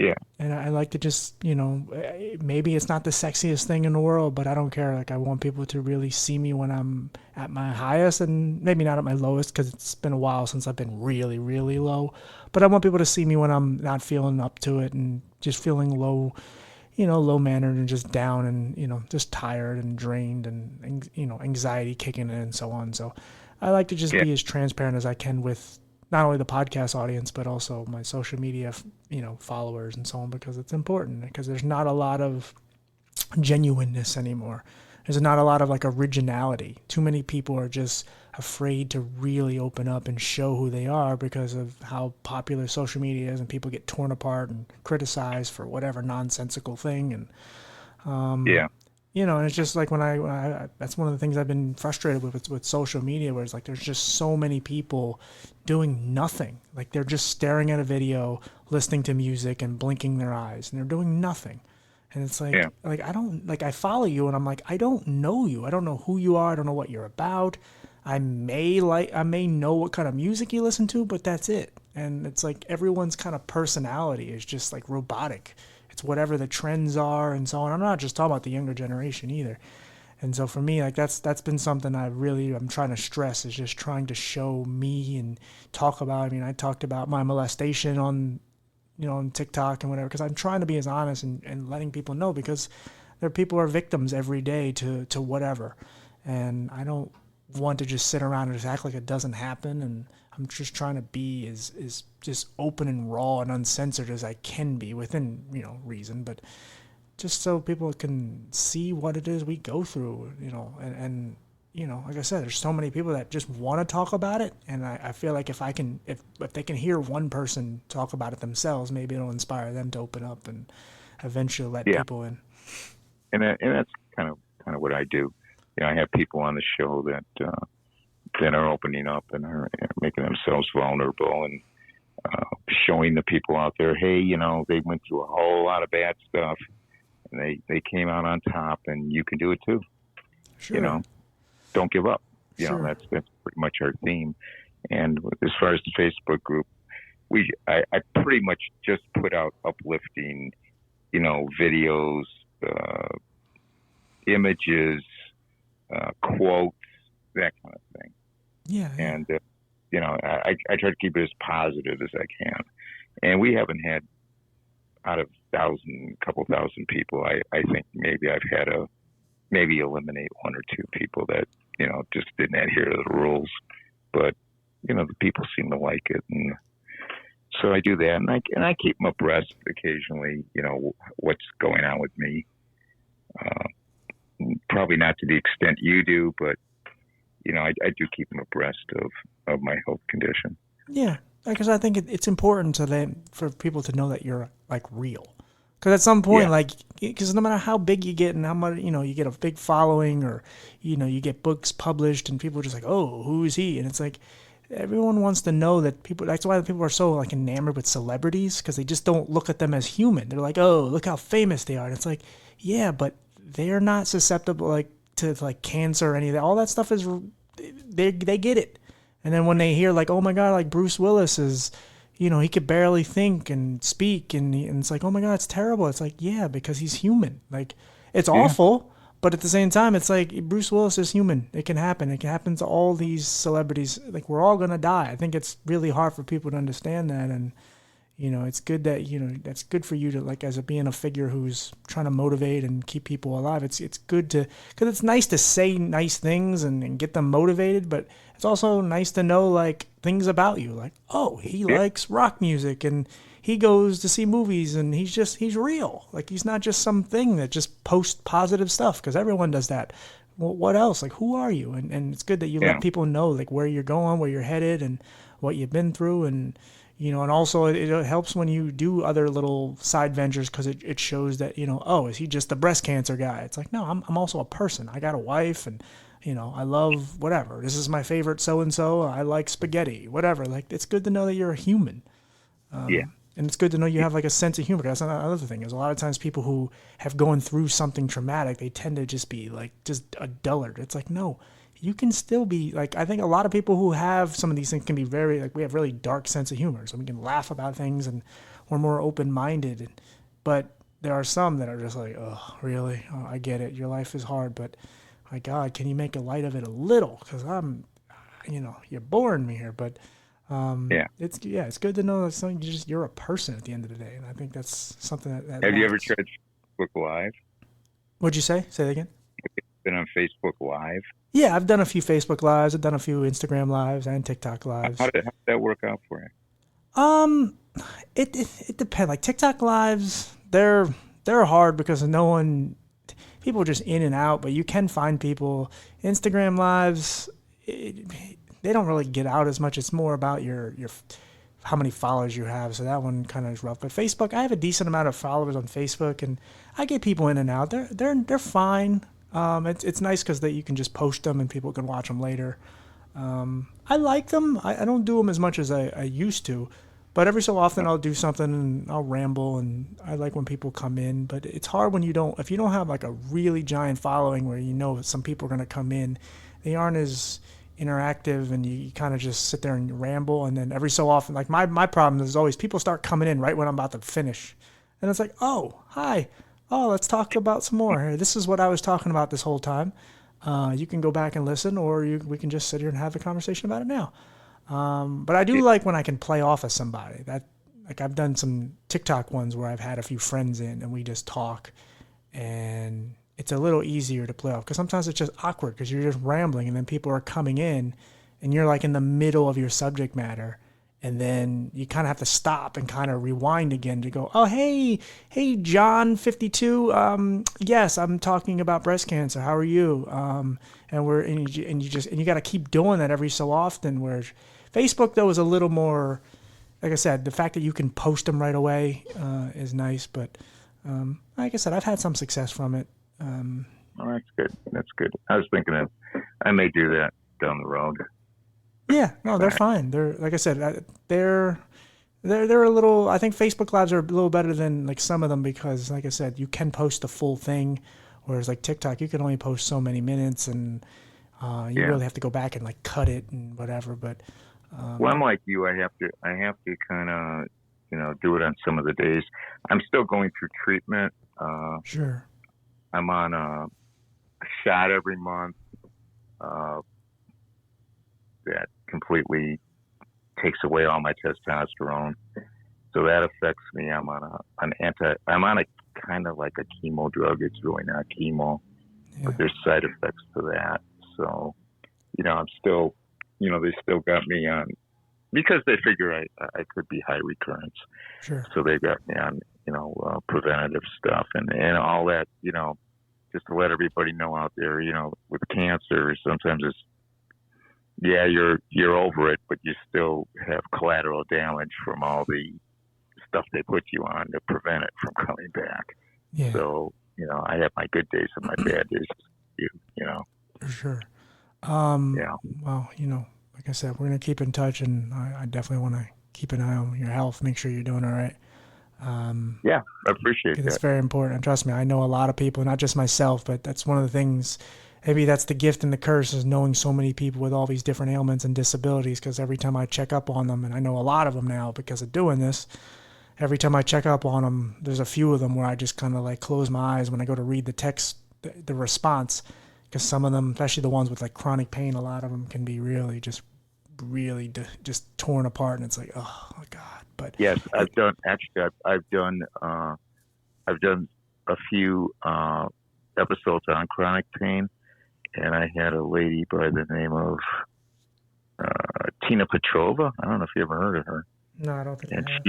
Yeah, And I like to just, maybe it's not the sexiest thing in the world, but I don't care. Like I want people to really see me when I'm at my highest, and maybe not at my lowest, because it's been a while since I've been really, really low. But I want people to see me when I'm not feeling up to it and just feeling low, low mannered and just down and, just tired and drained and, anxiety kicking in and so on. So I like to just yeah, be as transparent as I can with not only the podcast audience, but also my social media, followers and so on, because it's important, because there's not a lot of genuineness anymore. There's not a lot of like originality. Too many people are just afraid to really open up and show who they are because of how popular social media is, and people get torn apart and criticized for whatever nonsensical thing. And yeah, and it's just like when I that's one of the things I've been frustrated with social media, where it's like there's just so many people doing nothing. Like they're just staring at a video, listening to music, and blinking their eyes, and they're doing nothing. And it's yeah, like I don't, like I follow you, and I'm like, I don't know you. I don't know who you are. I don't know what you're about. I may know what kind of music you listen to, but that's it. And it's like everyone's kind of personality is just like robotic. It's whatever the trends are and so on. I'm not just talking about the younger generation either. And so for me, like that's been something I'm trying to stress, is just trying to show me and talk about. I mean, I talked about my molestation on, on TikTok and whatever, because I'm trying to be as honest and letting people know, because people are victims every day to whatever. And I don't want to just sit around and just act like it doesn't happen. And I'm just trying to be as just open and raw and uncensored as I can be within, reason, but just so people can see what it is we go through, and like I said, there's so many people that just want to talk about it. And I feel like if they can hear one person talk about it themselves, maybe it'll inspire them to open up. And eventually let Yeah, people in. and that's kind of what I do. I have people on the show that are opening up and are making themselves vulnerable and showing the people out there, hey, they went through a whole lot of bad stuff and they came out on top, and you can do it too. Sure. Don't give up. Sure. That's pretty much our theme. And as far as the Facebook group, I pretty much just put out uplifting, videos, images, quotes, that kind of thing. Yeah. And I try to keep it as positive as I can. And we haven't had, out of couple thousand people, I think maybe I've had maybe eliminate one or two people that just didn't adhere to the rules. But the people seem to like it, and so I do that, and I keep them abreast occasionally. What's going on with me. Probably not to the extent you do, but I do keep them abreast of my health condition. Yeah, because I think it's important for people to know that you're like real. Because at some point, because no matter how big you get and how much you get a big following, or you get books published, and people are just like, oh, who is he? And it's like everyone wants to know that people. That's why people are so like enamored with celebrities, because they just don't look at them as human. They're like, oh, look how famous they are. And it's like, yeah, but they're not susceptible to cancer or any of that. All that stuff is they get it. And then when they hear like, oh my God, like Bruce Willis is, he could barely think and speak, and it's like, oh my God, it's terrible. It's like, yeah, because he's human. Like, it's awful, but at the same time, it's like Bruce Willis is human. It can happen. It can happen to all these celebrities. Like, we're all gonna die. I think it's really hard for people to understand that, and it's good that that's good for you to as being a figure who's trying to motivate and keep people alive. It's good because it's nice to say nice things and get them motivated, but it's also nice to know things about you, oh, he likes rock music and he goes to see movies and he's real. He's not just something that just posts positive stuff, because everyone does that. Well, what else? Who are you? And it's good that you let people know where you're going, where you're headed, and what you've been through, and and also it helps when you do other little side ventures, because it shows that, oh, is he just the breast cancer guy? It's like, no, I'm also a person. I got a wife, and, I love whatever. This is my favorite so-and-so. I like spaghetti, whatever. It's good to know that you're a human. And it's good to know you have a sense of humor. That's another thing, is a lot of times people who have gone through something traumatic, they tend to just be just a dullard. It's like, no, you can still be I think a lot of people who have some of these things can be very we have really dark sense of humor, so we can laugh about things and we're more open-minded, but there are some that are just like, oh, really? Oh, I get it. Your life is hard, but my God, can you make a light of it a little? Because you're boring me here, but it's good to know that you're a person at the end of the day, and I think that's something that have you ever tried Facebook Live? What'd you say? Say that again. Been on Facebook Live? Yeah, I've done a few Facebook Lives. I've done a few Instagram Lives and TikTok Lives. How did that work out for you? It depends. TikTok Lives, they're hard because people are just in and out, but you can find people. Instagram Lives, they don't really get out as much. It's more about your how many followers you have, so that one kind of is rough. But Facebook, I have a decent amount of followers on Facebook, and I get people in and out. They're fine. It's nice because you can just post them and people can watch them later. I like them. I don't do them as much as I used to, but every so often I'll do something and I'll ramble, and I like when people come in. But it's hard when if you don't have a really giant following where some people are going to come in, they aren't as interactive, and you kind of just sit there and ramble. And then every so often, my problem is always people start coming in right when I'm about to finish, and it's like, oh, hi. Oh, let's talk about some more. This is what I was talking about this whole time. You can go back and listen, or we can just sit here and have a conversation about it now. But I do like when I can play off of somebody. I've done some TikTok ones where I've had a few friends in and we just talk, and it's a little easier to play off, because sometimes it's just awkward because you're just rambling and then people are coming in and you're in the middle of your subject matter. And then you kind of have to stop and kind of rewind again to go, oh, hey, John 52. Yes, I'm talking about breast cancer. How are you? And you got to keep doing that every so often. Where Facebook, though, is a little more, like I said, the fact that you can post them right away is nice. But Like I said, I've had some success from it. Oh, that's good. That's good. I was thinking of, I may do that down the road. Yeah, no, they're fine. They're like I said, they're a little. I think Facebook Lives are a little better than like some of them because, like I said, you can post the full thing, whereas like TikTok, you can only post so many minutes, and you Yeah. really have to go back and like cut it and whatever. But Well, I'm like you. I have to kind of, do it on some of the days. I'm still going through treatment. sure, I'm on a shot every month uh, that completely takes away all my testosterone. So that affects me. I'm on a kind of like a chemo drug. It's really not chemo, but yeah, there's side effects to that. So, I'm still, they still got me on because they figure I could be high recurrence. sure, So they got me on, preventative stuff and all that, just to let everybody know out there, with cancer, sometimes it's, yeah, you're over it, but you still have collateral damage from all the stuff they put you on to prevent it from coming back. yeah, So, I have my good days and my bad days. You know, for sure. yeah, Well, like I said, we're gonna keep in touch, and I definitely want to keep an eye on your health, make sure you're doing all right. Um, yeah, I appreciate 'Cause it's that. very important. And trust me, I know a lot of people, not just myself, but that's one of the things. Maybe that's the gift and the curse is knowing so many people with all these different ailments and disabilities. Because every time I check up on them, and I know a lot of them now because of doing this, every time I check up on them, there's a few of them where I just kind of like close my eyes when I go to read the text, the response. Because some of them, especially the ones with like chronic pain, a lot of them can be really just torn apart, and it's like, oh my god. But Yes, I've it, done actually. I've done a few episodes on chronic pain, and I had a lady by the name of Tina Petrova. I don't know if you ever heard of her. no, I don't think I And have.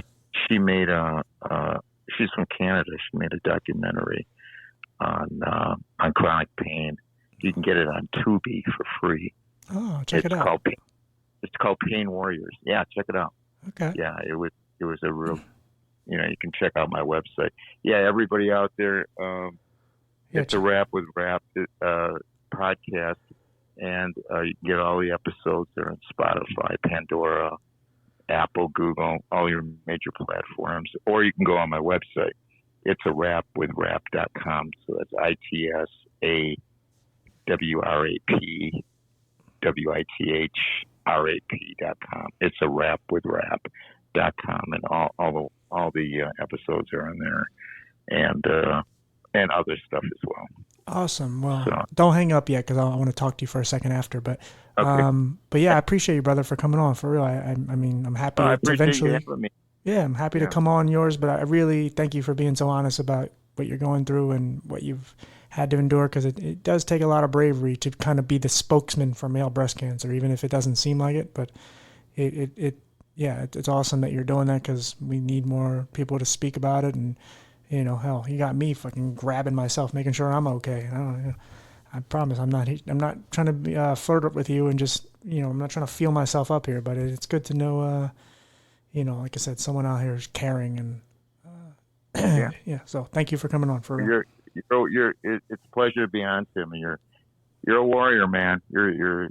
she made she's from Canada. She made a documentary on chronic pain. You can get it on Tubi for free. Oh, check It's it out. called Pain Warriors. Yeah, check it out. Okay. Yeah, it was a real. You can check out my website. Yeah, everybody out there. Yeah, It's a Rap with Rap podcast, and you can get all the episodes. They're on Spotify, Pandora, Apple, Google, all your major platforms, or you can go on my website. It's a rapwithrap.com. So that's ITSAWRAPWITHRAP.com. It's a rapwithrap.com, and all the episodes are on there, and other stuff as well. awesome. Well, So don't hang up yet because I want to talk to you for a second after. okay, But yeah, I appreciate you, brother, for coming on. For real, I mean, I'm happy well, I to appreciate you eventually. having me. Yeah, I'm happy to Yeah, come on yours. But I really thank you for being so honest about what you're going through and what you've had to endure because it does take a lot of bravery to kind of be the spokesman for male breast cancer, even if it doesn't seem like it. But yeah, it's awesome that you're doing that because we need more people to speak about it. And hell, you got me fucking grabbing myself, making sure I'm okay. I don't know. I promise I'm not trying to be, flirt with you and just I'm not trying to feel myself up here, but it's good to know like I said, someone out here is caring and yeah. yeah. So thank you for coming on for real. It's a pleasure to be on, Tim. You're a warrior, man. You're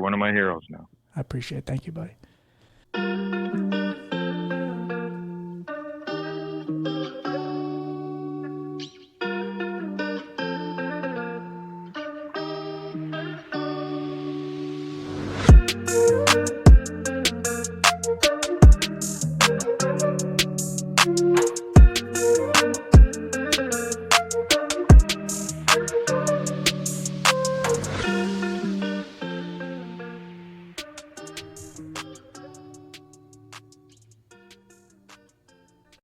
one of my heroes now. I appreciate it. Thank you, buddy.